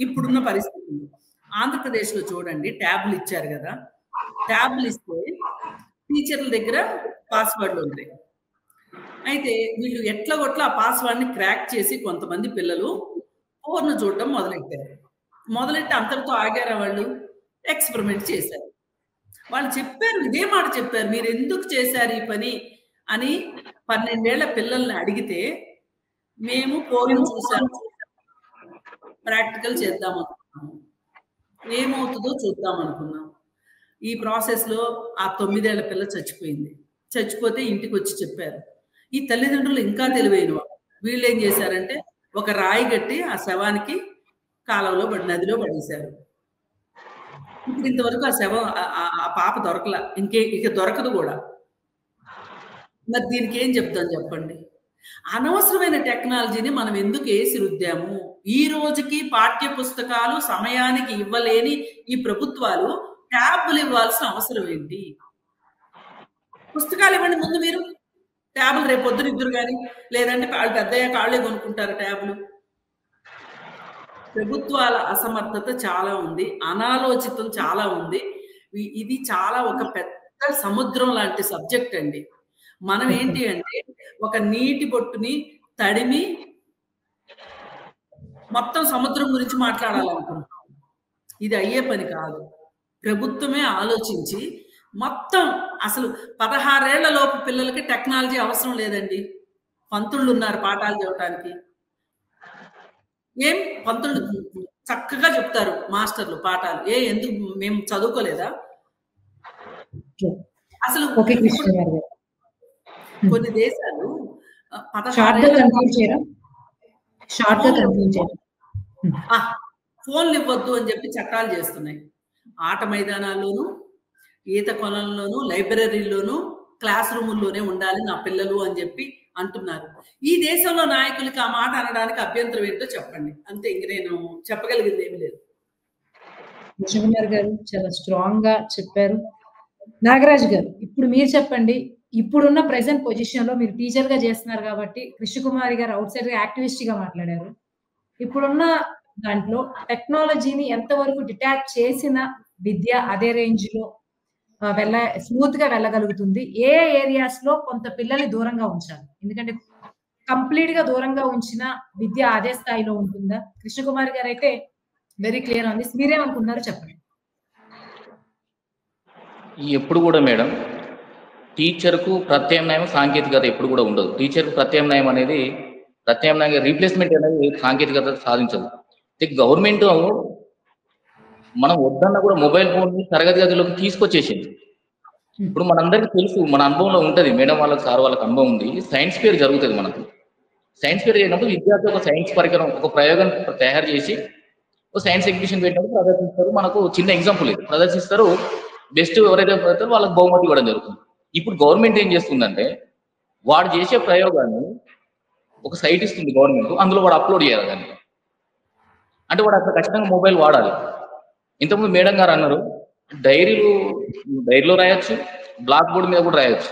ఇప్పుడున్న పరిస్థితి. ఆంధ్రప్రదేశ్లో చూడండి, ట్యాబ్లు ఇచ్చారు కదా. ట్యాబ్లు ఇస్తే టీచర్ల దగ్గర పాస్వర్డ్లు ఉంటాయి. అయితే వీళ్ళు ఎట్లా కొట్లా ఆ పాస్వర్డ్ని క్రాక్ చేసి కొంతమంది పిల్లలు పోర్ను చూడటం మొదలెట్టి అంతటితో ఆగారా? వాళ్ళు ఎక్స్పెరిమెంట్ చేశారు. వాళ్ళు చెప్పారు, ఇదే మాట చెప్పారు, మీరు ఎందుకు చేశారు ఈ పని అని 12 ఏళ్ల పిల్లల్ని అడిగితే, మేము పోర్ను చూసాము, ప్రాక్టికల్ చేద్దాం అనుకున్నాము, ఏమవుతుందో చూద్దాం అనుకున్నాం. ఈ ప్రాసెస్లో ఆ 9 ఏళ్ల పిల్ల చచ్చిపోయింది. చచ్చిపోతే ఇంటికి వచ్చి చెప్పారు. ఈ తల్లిదండ్రులు ఇంకా తెలివైన వాళ్ళు. వీళ్ళు ఏం చేశారంటే ఒక రాయి కట్టి ఆ శవానికి కాలంలో నదిలో పడేశారు. ఇప్పుడు ఇంతవరకు ఆ శవం, ఆ పాప దొరకలా, ఇక దొరకదు కూడా. మరి దీనికి ఏం చెప్తాం చెప్పండి? అనవసరమైన టెక్నాలజీని మనం ఎందుకు వేసి రుద్దాము? ఈ రోజుకి పాఠ్య పుస్తకాలు సమయానికి ఇవ్వలేని ఈ ప్రభుత్వాలు ట్యాబ్లు ఇవ్వాల్సిన అవసరం ఏంటి? పుస్తకాలు ఇవ్వండి ముందు మీరు, ట్యాబ్లు రేపు పొద్దున ఇద్దరు కానీ, లేదంటే వాళ్ళు పెద్దయ్యా కాళ్ళే కొనుక్కుంటారు ట్యాబ్లు. ప్రభుత్వాల అసమర్థత చాలా ఉంది, అనాలోచితం చాలా ఉంది. ఇది చాలా ఒక పెద్ద సముద్రం లాంటి సబ్జెక్ట్ అండి. మనం ఏంటి అంటే ఒక నీటి బొట్టుని తడిమి మొత్తం సముద్రం గురించి మాట్లాడాలనుకుంటున్నాం. ఇది అయ్యే పని కాదు. ప్రభుత్వమే ఆలోచించి మొత్తం అసలు 16 ఏళ్ల లోపు పిల్లలకి టెక్నాలజీ అవసరం లేదండి. పంతుళ్ళు ఉన్నారు పాఠాలు చెప్పడానికి. ఏం పంతుళ్ళు చక్కగా చెప్తారు మాస్టర్లు పాఠాలు. ఎందుకు మేము చదువుకోలేదా? అసలు కొన్ని దేశాలు 16 ఫోన్లు ఇవ్వద్దు అని చెప్పి చట్టాలు చేస్తున్నాయి. ఆట మైదానాల్లోనూ, ఈత కొలంలోనూ, లైబ్రరీలోనూ, క్లాస్ రూముల్లోనే ఉండాలి నా పిల్లలు అని చెప్పి అంటున్నారు. ఈ దేశంలో నాయకులకి ఆ మాట అనడానికి అభ్యంతరం ఏంటో చెప్పండి. అంతే, ఇంక నేను చెప్పగలిగింది ఏమి లేదు. కృష్ణకుమార్ గారు చాలా స్ట్రాంగ్ గా చెప్పారు. నాగరాజు గారు, ఇప్పుడు మీరు చెప్పండి. ఇప్పుడున్న ప్రెసెంట్ పొజిషన్ లో మీరు టీచర్ గా చేస్తున్నారు కాబట్టి, కృష్ణకుమారి గారు అవుట్ సైడ్ యాక్టివిస్ట్ గా మాట్లాడారు. ఇప్పుడున్న దాంట్లో టెక్నాలజీని ఎంతవరకు డిటాచ్ చేసిన విద్య అదే రేంజ్ లో స్మూత్ గా వెళ్ళగలుగుతుంది? ఏ ఏరియాస్ లో కొంత పిల్లల్ని దూరంగా ఉంచాలి? ఎందుకంటే కంప్లీట్ గా దూరంగా ఉంచిన విద్య అదే స్థాయిలో ఉంటుందా? కృష్ణకుమారి గారు అయితే వెరీ క్లియర్ ఆన్ దిస్. మీరేమనుకున్నారు చెప్పండి. ఎప్పుడు కూడా మేడం టీచర్కు ప్రత్యామ్నాయం సాంకేతికత ఎప్పుడు కూడా ఉండదు. టీచర్కు ప్రత్యామ్నాయం అనేది ప్రత్యామ్నాయంగా రీప్లేస్మెంట్ అనేది సాంకేతికత సాధించదు. గవర్నమెంట్ మనం వద్దన్నా కూడా మొబైల్ ఫోన్ తరగతి గదిలోకి తీసుకొచ్చేసింది. ఇప్పుడు మనందరికీ తెలుసు, మన అనుభవంలో ఉంటుంది, మేడం వాళ్ళకి సార్ వాళ్ళకి అనుభవం ఉంది. సైన్స్ ఫేర్ జరుగుతుంది. మనకు సైన్స్ ఫేర్ జరిగినప్పుడు విద్యార్థి ఒక సైన్స్ పరికరం, ఒక ప్రయోగం తయారు చేసి ఒక సైన్స్ ఎగ్జిబిషన్ పెట్టినప్పుడు ప్రదర్శిస్తారు. మనకు చిన్న ఎగ్జాంపుల్ ఇది, ప్రదర్శిస్తారు. బెస్ట్ ఎవరైతే పడతారో వాళ్ళకి బహుమతి ఇవ్వడం జరుగుతుంది. ఇప్పుడు గవర్నమెంట్ ఏం చేస్తుందంటే, వాడు చేసే ప్రయోగాన్ని ఒక సైట్ ఇస్తుంది గవర్నమెంట్, అందులో వాడు అప్లోడ్ చేయాలి. దాన్ని అంటే వాడు అక్కడ ఖచ్చితంగా మొబైల్ వాడాలి. ఇంతకుముందు మేడం గారు అన్నారు, డైరీలో రాయొచ్చు, బ్లాక్ బోర్డు మీద కూడా రాయొచ్చు.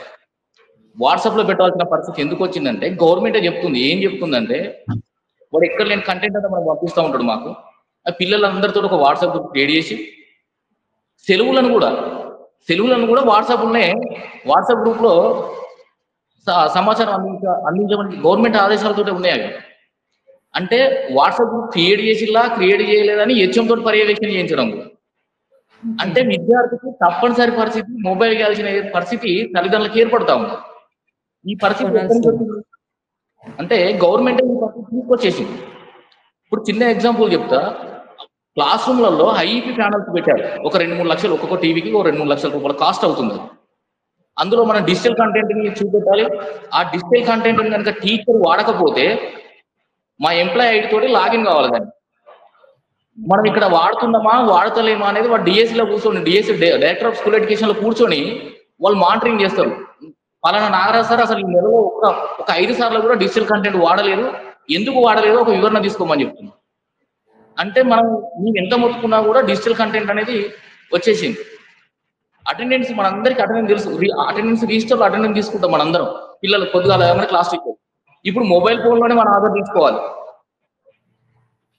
వాట్సాప్ లో పెట్టాల్సిన పరిస్థితి ఎందుకు వచ్చిందంటే, గవర్నమెంటే చెప్తుంది. ఏం చెప్తుందంటే, వాడు ఎక్కడ లేని కంటెంట్ అంతా మనకు పంపిస్తూ ఉంటాడు. మాకు ఆ పిల్లలందరితో ఒక వాట్సాప్ గ్రూప్ క్రియేట్ చేసి సెలవులను కూడా వాట్సాప్ గ్రూప్ లో సమాచారం అందించమని గవర్నమెంట్ ఆదేశాలతో ఉన్నాయి అవి. అంటే వాట్సాప్ గ్రూప్ క్రియేట్ చేయలేదని హెచ్ఎంతో పర్యవేక్షణ చేయించడం. అంటే విద్యార్థికి తప్పనిసరి పరిస్థితి మొబైల్ ఇవ్వాల్సిన పరిస్థితి తల్లిదండ్రులకు ఏర్పడతా ఉంది. ఈ పరిస్థితి అంటే గవర్నమెంట్ ఈ పరిస్థితి తీసుకొచ్చేసింది. ఇప్పుడు చిన్న ఎగ్జాంపుల్ చెప్తా. క్లాస్ రూమ్లలో హైపీ ప్యానల్స్ పెట్టారు. ఒక 2-3 లక్షలు ఒక్కొక్క టీవీకి 2-3 లక్షల రూపాయలు కాస్ట్ అవుతుంది. అందులో మనం డిజిటల్ కంటెంట్ ని చూపెట్టాలి. ఆ డిజిటల్ కంటెంట్ కనుక టీచర్ వాడకపోతే మా ఎంప్లాయీ ఐడి తోటి లాగిన్ కావాలి. దాన్ని మనం ఇక్కడ వాడుతున్నామా వాడతలేమా అనేది వాడు డిఎస్సీలో కూర్చొని, DSC director of school education లో కూర్చొని వాళ్ళు మానిటరింగ్ చేస్తారు. పలానా నాగరాజ్ సార్ అసలు ఈ నెలలో ఒక 5 సార్లు కూడా డిజిటల్ కంటెంట్ వాడలేదు, ఎందుకు వాడలేదు ఒక వివరణ తీసుకోమని చెప్తున్నాం. అంటే మనం ఎంత మొత్తుకున్నా కూడా డిజిటల్ కంటెంట్ అనేది వచ్చేసింది. అటెండెన్స్ మనందరికీ తెలుసు. అటెండెన్స్ రిజిస్టర్లో అటెండెన్స్ తీసుకుంటాం మనందరం. పిల్లలు పొద్దుగాల క్లాస్ టీచర్. ఇప్పుడు మొబైల్ ఫోన్లోనే మనం ఆధార్ తీసుకోవాలి.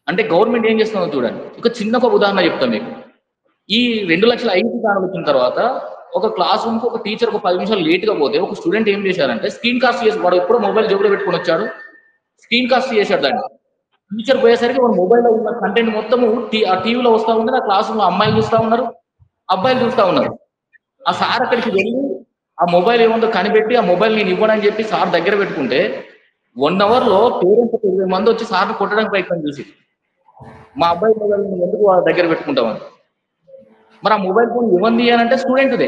అంటే గవర్నమెంట్ ఏం చేస్తుందో చూడండి. ఒక ఉదాహరణ చెప్తాం మీకు. ఈ 2 లక్షల 5 ప్యానల్ వచ్చిన తర్వాత ఒక క్లాస్ రూమ్కి ఒక టీచర్ ఒక 10 నిమిషాలు లేట్గా పోతే ఒక స్టూడెంట్ ఏం చేశారంటే స్క్రీన్ కాస్ట్ చేసి, వాడు ఎప్పుడో మొబైల్ జోబులో పెట్టుకుని వచ్చాడు, స్క్రీన్ కాస్ట్ చేశాడు. దాన్ని టీచర్ పోయేసరికి వాడు మొబైల్లో ఉన్న కంటెంట్ మొత్తము ఆ టీవీలో వస్తూ ఉన్నది. ఆ క్లాస్ రూమ్లో అమ్మాయిలు చూస్తూ ఉన్నారు, అబ్బాయిలు చూస్తూ ఉన్నారు. ఆ సార్ అక్కడికి వెళ్ళి ఆ మొబైల్ ఏముందో కనిపెట్టి ఆ మొబైల్ నేను ఇవ్వనని చెప్పి సార్ దగ్గర పెట్టుకుంటే 1 అవర్లో పేరెంట్స్ 20 మంది వచ్చి సార్ని కొట్టడానికి ప్రయత్నం చేసి, మా అబ్బాయి మొబైల్ ఎందుకు వాళ్ళ దగ్గర పెట్టుకుంటామని. మరి ఆ మొబైల్ ఫోన్ ఇవ్వండి అని అంటే స్టూడెంట్దే.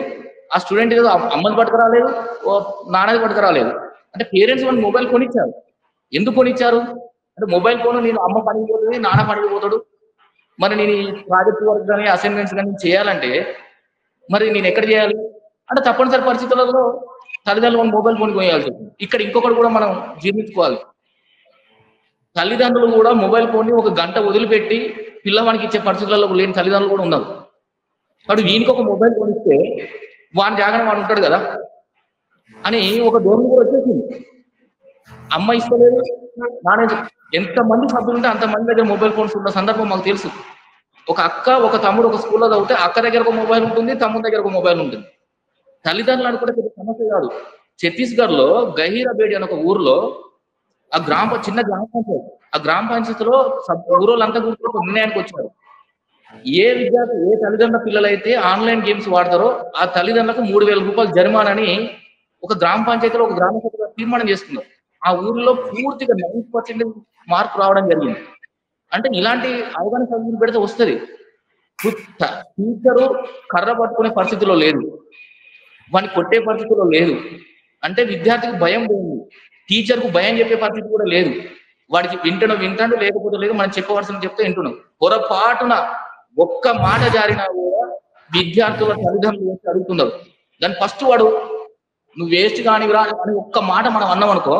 ఆ స్టూడెంట్ ఏదో అమ్మది పట్టుకురాలేదు, నాన్నది పట్టుకురాలేదు. అంటే పేరెంట్స్ వాళ్ళు మొబైల్ కొనిచ్చారు. ఎందుకు కొనిచ్చారు అంటే, మొబైల్ ఫోన్ నేను అమ్మ పనికి పోతుంది, నాన్న పనికి పోతాడు, మరి నేను ఈ ప్రాజెక్ట్ వర్క్ కానీ అసైన్మెంట్స్ కానీ చేయాలంటే మరి నేను ఎక్కడ చేయాలి అంటే తప్పనిసరి పరిస్థితులలో తల్లిదండ్రులు మొబైల్ ఫోన్ కొనియాల్సి ఉంటుంది. ఇక్కడ ఇంకొకటి కూడా మనం జీర్ణించుకోవాలి. తల్లిదండ్రులు కూడా మొబైల్ ఫోన్ని 1 గంట వదిలిపెట్టి పిల్లవానికి ఇచ్చే పరిస్థితులలో లేని తల్లిదండ్రులు కూడా ఉన్నారు. వాడు వీనికి ఒక మొబైల్ కొనిస్తే వాని జాగ్రత్త వాడు ఉంటాడు కదా అని ఒక ధోరణి కూడా వచ్చేసింది. అమ్మ ఇస్తలేదు, నాన్న. ఎంతమంది సభ్యులు ఉంటే అంతమంది దగ్గర మొబైల్ ఫోన్స్ ఉన్న సందర్భం మాకు తెలుసు. ఒక అక్క ఒక తమ్ముడు ఒక స్కూల్లో చదివితే అక్క దగ్గర ఒక మొబైల్ ఉంటుంది, తమ్ముడు దగ్గర ఒక మొబైల్ ఉంటుంది. తల్లిదండ్రులు అనుకుంటే పెద్ద సమస్య కాదు. ఛత్తీస్గఢ్ లో గహీరాబేడి అనే ఒక ఊర్లో చిన్న గ్రామ పంచాయతీ, ఆ గ్రామ పంచాయతీలో ఊరోళ్ళంతా కూర్చొని నిర్ణయానికి వచ్చారు. ఏ విద్యార్థి ఏ తల్లిదండ్రుల పిల్లలైతే ఆన్లైన్ గేమ్స్ వాడతారో ఆ తల్లిదండ్రులకు 3,000 రూపాయలు జరిమానాని ఒక గ్రామ పంచాయతీలో ఒక గ్రామ సభలో తీర్మానం చేసుకున్నారు. ఆ ఊరిలో పూర్తిగా 90% మార్పు రావడం జరిగింది. అంటే ఇలాంటి అవగాహన సభ్యులు పెడితే వస్తుంది. టీచరు కర్ర పట్టుకునే పరిస్థితిలో లేదు, వాడిని కొట్టే పరిస్థితిలో లేదు. అంటే విద్యార్థికి భయం పోయింది, టీచర్కు భయం చెప్పే పరిస్థితి కూడా లేదు. వాడికి వింటాడు లేకపోతే లేదు, మనం చెప్పవలసిన చెప్తే వింటున్నాం. పొరపాటున ఒక్క మాట జారినా కూడా విద్యార్థుల తల్లిదండ్రులు అడుగుతున్నారు. దాన్ని ఫస్ట్ వాడు నువ్వు వేస్ట్ కానివిరా అని ఒక్క మాట మనం అన్నాం అనుకో,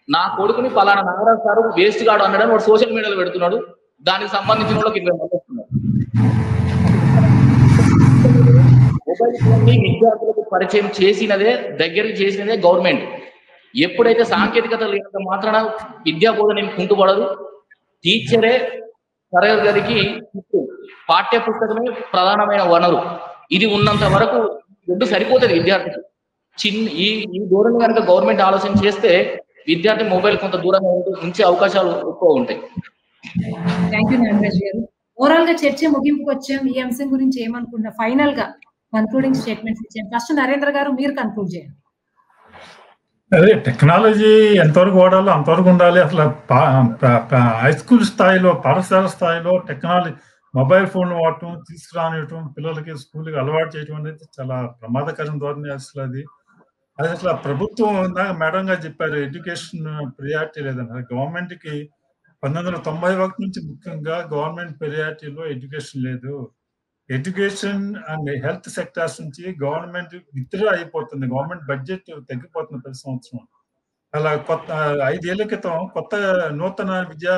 నా కొడుకుని పలానా నాగరాజు సారు వేస్ట్ గాడు అన్నాడని వాడు సోషల్ మీడియాలో పెడుతున్నాడు. దానికి సంబంధించిన వాళ్ళకి 20 మంది వస్తున్నారు. మొబైల్ ఫోన్ ని విద్యార్థులకు పరిచయం చేసినదే, దగ్గరికి చేసినదే గవర్నమెంట్. ఎప్పుడైతే సాంకేతికత లేనంత మాత్రాన విద్యా బోధన కుంటుపడదు. టీచరే తరగతికి పాఠ్య పుస్తకమే ప్రధానమైన వనరు. ఇది ఉన్నంత వరకు దొడ్డు సరిపోతుంది విద్యార్థికి. ఈ ధోరణి కనుక గవర్నమెంట్ ఆలోచన చేస్తే విద్యార్థి మొబైల్ కొంత దూరంగా ఉంచే అవకాశాలు ఎక్కువ ఉంటాయి. థ్యాంక్ యూ నాగరాజ్ గారు. ఓవరాల్ గా చర్చ ముగింపుకు వచ్చాం. ఈ అంశం గురించి ఏమనుకున్నా ఫైనల్ గా కన్క్లూడింగ్ స్టేట్మెంట్స్ ఇచ్చాం. ఫస్ట్ నరేంద్ర గారు మీరు కన్క్లూడ్ చేయండి. అదే టెక్నాలజీ ఎంతవరకు వాడాలో అంతవరకు ఉండాలి. అసలు హై స్కూల్ స్థాయిలో, పాఠశాల స్థాయిలో టెక్నాలజీ మొబైల్ ఫోన్ వాడటం, తీసుకురానివ్వటం, పిల్లలకి స్కూల్కి అలవాటు చేయటం అనేది చాలా ప్రమాదకరం ధోరణి. అది అసలు ప్రభుత్వం మేడం గారు చెప్పారు, ఎడ్యుకేషన్ ప్రియారిటీ లేదన్నారు. గవర్నమెంట్ కి 1991 నుంచి ముఖ్యంగా గవర్నమెంట్ ప్రియారిటీలో ఎడ్యుకేషన్ లేదు. ఎడ్యుకేషన్ అండ్ హెల్త్ సెక్టార్స్ నుంచి గవర్నమెంట్ విత్డ్రా అయిపోతుంది. గవర్నమెంట్ బడ్జెట్ తగ్గిపోతుంది ప్రతి సంవత్సరం. అలా 5 ఏళ్ల క్రితం కొత్త నూతన విద్యా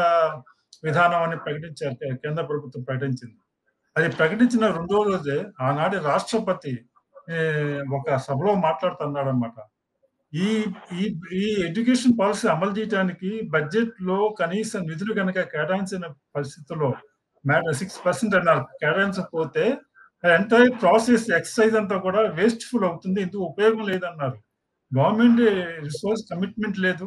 విధానం అని ప్రకటించారు, కేంద్ర ప్రభుత్వం ప్రకటించింది. అది ప్రకటించిన 2వ రోజే ఆనాటి రాష్ట్రపతి ఒక సభలో మాట్లాడుతున్నాడు అన్నమాట. ఈ ఎడ్యుకేషన్ పాలసీ అమలు చేయడానికి బడ్జెట్ లో కనీస నిధులు కనుక కేటాయించిన పరిస్థితుల్లో 6% అన్నారు. కేటాయించకపోతే ఎంటైర్ ప్రాసెస్ ఎక్సర్సైజ్ అంతా కూడా వేస్ట్ఫుల్ అవుతుంది, ఇందుకు ఉపయోగం లేదన్నారు. గవర్నమెంట్ రిసోర్స్ కమిట్మెంట్ లేదు.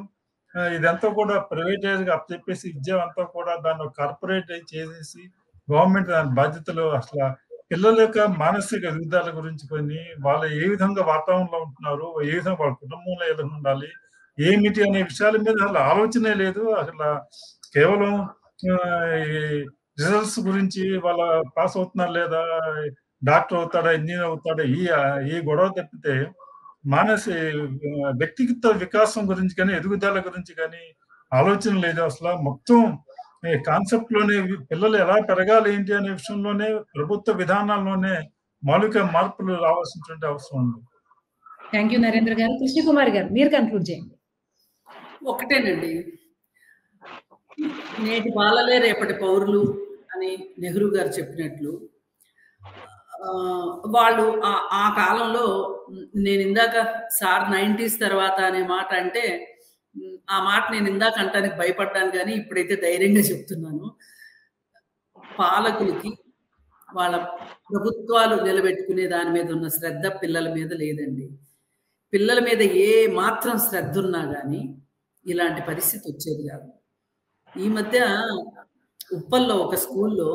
ఇదంతా కూడా ప్రైవేటైజ్ గా చెప్పేసి విద్య అంతా కూడా దాన్ని కార్పొరేట్ చేసేసి గవర్నమెంట్ దాని బాధ్యతలు అసలు పిల్లల యొక్క మానసిక ఎదుగుదల గురించి కొన్ని, వాళ్ళు ఏ విధంగా వాతావరణంలో ఉంటున్నారు, ఏ విధంగా వాళ్ళ కుటుంబంలో ఏ విధంగా ఉండాలి, ఏమిటి అనే విషయాల మీద అసలు ఆలోచనే లేదు. అసలు కేవలం రిజల్ట్స్ గురించి వాళ్ళ పాస్ అవుతున్నారు లేదా, డాక్టర్ అవుతాడా, ఇంజనీర్ అవుతాడా, ఈ గొడవ తప్పితే వ్యక్తిగత వికాసం గురించి కానీ ఎదుగుదల గురించి కానీ ఆలోచన లేదు. అసలు మొత్తం కాన్సెప్ట్ లోనే పిల్లలు ఎలా పెరగాలి ఏంటి అనే విషయంలోనే ప్రభుత్వ విధానాల్లోనే మౌలిక మార్పులు రావాల్సినటువంటి అవసరం ఉంది. థ్యాంక్ యూ నరేంద్ర గారు. కృష్ణకుమారి గారు మీరు కన్క్లూడ్ చేయండి. ఒకటేనండి, నేటి బాలలే రేపటి పౌరులు అని నెహ్రూ గారు చెప్పినట్లు, వాళ్ళు ఆ కాలంలో, నేను ఇందాక సార్ 90s తర్వాత అనే మాట అంటే ఆ మాట నేను ఇందాక అంటానికి భయపడ్డాను, కానీ ఇప్పుడైతే ధైర్యంగా చెప్తున్నాను. పాలకులకి వాళ్ళ ప్రభుత్వాలు నిలబెట్టుకునే దాని మీద ఉన్న శ్రద్ధ పిల్లల మీద లేదండి. పిల్లల మీద ఏ మాత్రం శ్రద్ధ ఉన్నా కానీ ఇలాంటి పరిస్థితి వచ్చేది కాదు. ఈ మధ్య ఉప్పల్లో ఒక స్కూల్లో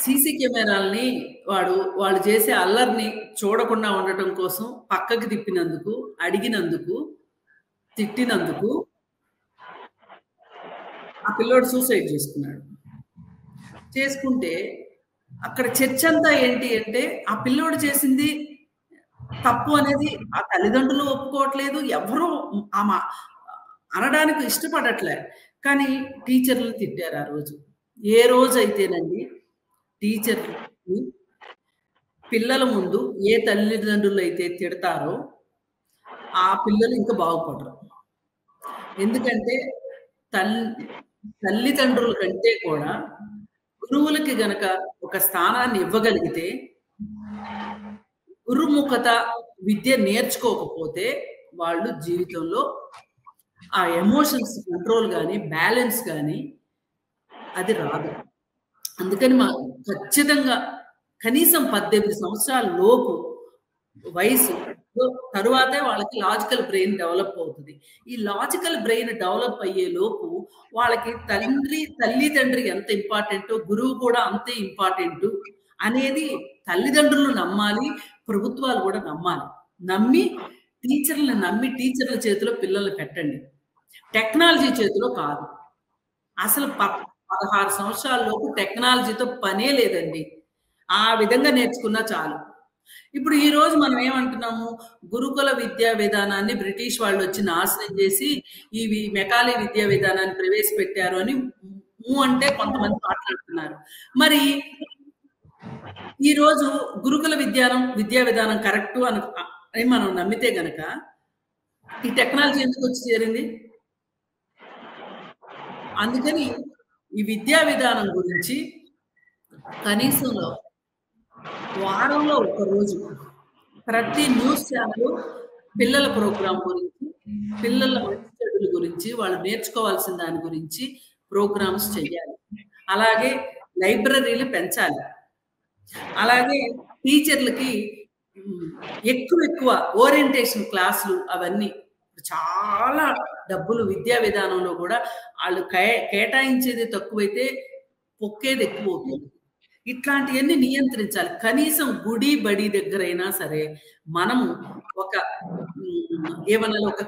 సీసీ కెమెరాలని వాళ్ళు చేసే అల్లరిని చూడకుండా ఉండటం కోసం పక్కకి తిప్పినందుకు, అడిగినందుకు, తిట్టినందుకు ఆ పిల్లోడు సూసైడ్ చేసుకుంటే అక్కడ చర్చ అంతా ఏంటి అంటే ఆ పిల్లోడు చేసింది తప్పు అనేది ఆ తల్లిదండ్రులు ఒప్పుకోవట్లేదు, ఎవరూ అనడానికి ఇష్టపడట్లే. కానీ టీచర్లు తిట్టారు ఆ రోజు. ఏ రోజు అయితేనండి టీచర్లు పిల్లల ముందు ఏ తల్లిదండ్రులు అయితే తిడతారో ఆ పిల్లలు ఇంకా బాగుపడరు. ఎందుకంటే తల్లిదండ్రుల కంటే కూడా గురువులకి గనక ఒక స్థానాన్ని ఇవ్వగలిగితే, గురుముఖత విద్య నేర్చుకోకపోతే వాళ్ళు జీవితంలో ఆ ఎమోషన్స్ కంట్రోల్ కానీ బ్యాలెన్స్ కానీ అది రాదు. అందుకని ఖచ్చితంగా కనీసం 18 సంవత్సరాల లోపు వయసు తరువాతే వాళ్ళకి లాజికల్ బ్రెయిన్ డెవలప్ అవుతుంది. ఈ లాజికల్ బ్రెయిన్ డెవలప్ అయ్యే లోపు వాళ్ళకి తల్లి తండ్రి ఎంత ఇంపార్టెంటో గురువు కూడా అంతే ఇంపార్టెంట్ అనేది తల్లిదండ్రులు నమ్మాలి, ప్రభుత్వాలు కూడా నమ్మాలి. నమ్మి టీచర్ల చేతిలో పిల్లల్ని పెట్టండి. టెక్నాలజీ చేతిలో కాదు. అసలు 16 సంవత్సరాల లోపు టెక్నాలజీతో పనే లేదండి. ఆ విధంగా నేర్చుకున్నా చాలు. ఇప్పుడు ఈ రోజు మనం ఏమంటున్నాము, గురుకుల విద్యా విధానాన్ని బ్రిటిష్ వాళ్ళు వచ్చి నాశనం చేసి ఈ మెకాలే విద్యా విధానాన్ని ప్రవేశపెట్టారు అని అంటే కొంతమంది మాట్లాడుతున్నారు. మరి ఈ రోజు గురుకుల విద్యా విధానం కరెక్ట్ అని మనం నమ్మితే గనక ఈ టెక్నాలజీ ఎందుకు వచ్చి చేరింది? అందుకని ఈ విద్యా విధానం గురించి కనీసంలో వారంలో ఒక రోజు ప్రతి న్యూస్ ఛానల్ పిల్లల ప్రోగ్రాం గురించి, పిల్లల మంచి చెడుల గురించి, వాళ్ళు నేర్చుకోవాల్సిన దాని గురించి ప్రోగ్రామ్స్ చేయాలి. అలాగే లైబ్రరీలు పెంచాలి. అలాగే టీచర్లకి ఎక్కువ ఓరియంటేషన్ క్లాసులు అవన్నీ చాలా డబ్బులు విద్యా విధానంలో కూడా వాళ్ళు కేటాయించేది తక్కువైతే పొక్కేది ఎక్కువ అవుతుంది. ఇట్లాంటివన్నీ నియంత్రించాలి. కనీసం గుడి బడి దగ్గరైనా సరే మనము ఒక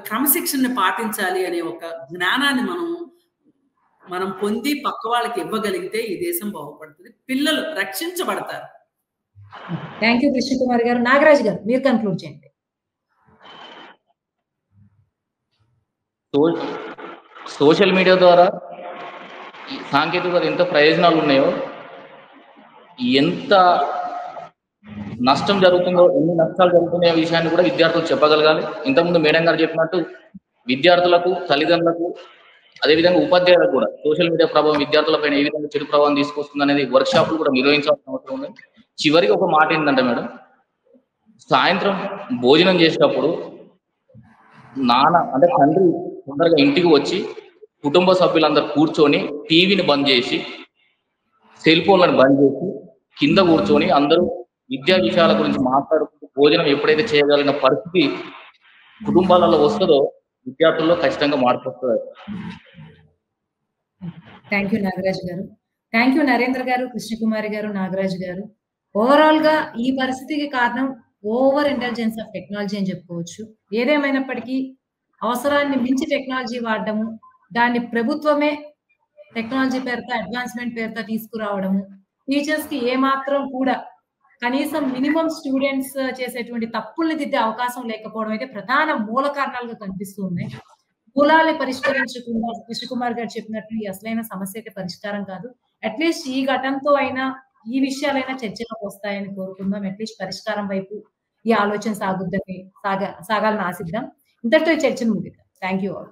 క్రమశిక్షణని పాటించాలి అనే ఒక జ్ఞానాన్ని మనం పొంది పక్క వాళ్ళకి ఇవ్వగలిగితే ఈ దేశం బాగుపడుతుంది, పిల్లలు రక్షించబడతారు. థ్యాంక్ యూ కృష్ణకుమారి గారు. నాగరాజ్ గారు మీరు కన్క్లూడ్ చేయండి. సోషల్ మీడియా ద్వారా సాంకేతికత ఎంత ప్రయోజనాలు ఉన్నాయో, ఎంత నష్టం జరుగుతుందో, ఎన్ని నష్టాలు జరుగుతున్నాయో విషయాన్ని కూడా విద్యార్థులకు చెప్పగలగాలి. ఇంతకుముందు మేడం గారు చెప్పినట్టు విద్యార్థులకు, తల్లిదండ్రులకు, అదేవిధంగా ఉపాధ్యాయులకు కూడా సోషల్ మీడియా ప్రభావం విద్యార్థులపైన ఏ విధంగా చెడు ప్రభావం తీసుకొస్తుంది అనేది వర్క్ షాపులు కూడా నిర్వహించాల్సిన అవసరం ఉంది. చివరికి ఒక మాట ఏంటంటే మేడం, సాయంత్రం భోజనం చేసేటప్పుడు అంటే తండ్రి తొందరగా ఇంటికి వచ్చి కుటుంబ సభ్యులందరూ కూర్చొని టీవీని బంద్ చేసి, సెల్ ఫోన్లను బంద్ చేసి కింద కూర్చొని అందరూ విద్యా విషయాల గురించి మాట్లాడుకుంటూ భోజనం ఎప్పుడైతే చేయగలిగిన పరిస్థితి కుటుంబాలలో వస్తుందో విద్యార్థుల్లో ఖచ్చితంగా మార్పు వస్తుంది. థ్యాంక్ యూ నాగరాజ్ గారు. థ్యాంక్ యూ నరేంద్ర గారు, కృష్ణకుమారి గారు, నాగరాజ్ గారు. ఓవరాల్ గా ఈ పరిస్థితికి కారణం ఓవర్ ఇంటెలిజెన్స్ ఆఫ్ టెక్నాలజీ అని చెప్పుకోవచ్చు. ఏదేమైనప్పటికీ అవసరాన్ని మించి టెక్నాలజీ వాడడము, దాన్ని ప్రభుత్వమే టెక్నాలజీ పేరుతో, అడ్వాన్స్మెంట్ పేరుతో తీసుకురావడము, టీచర్స్ కి ఏమాత్రం కూడా కనీసం మినిమం స్టూడెంట్స్ చేసేటువంటి తప్పుల్ని దిద్దే అవకాశం లేకపోవడం అయితే ప్రధాన మూల కారణాలుగా కనిపిస్తూ ఉన్నాయి. మూలాల్ని పరిష్కరించకుండా కృష్ణకుమార్ గారు చెప్పినట్లు ఈ అసలైన సమస్య అయితే పరిష్కారం కాదు. అట్లీస్ట్ ఈ ఘటనతో అయినా ఈ విషయాలైనా చర్చలోకి వస్తాయని కోరుకుందాం. అట్లీస్ట్ పరిష్కారం వైపు ఈ ఆలోచన సాగాలని ఆశిద్దాం. ఇంతటితో ఈ చర్చను ముగిద్దాం. Thank you all.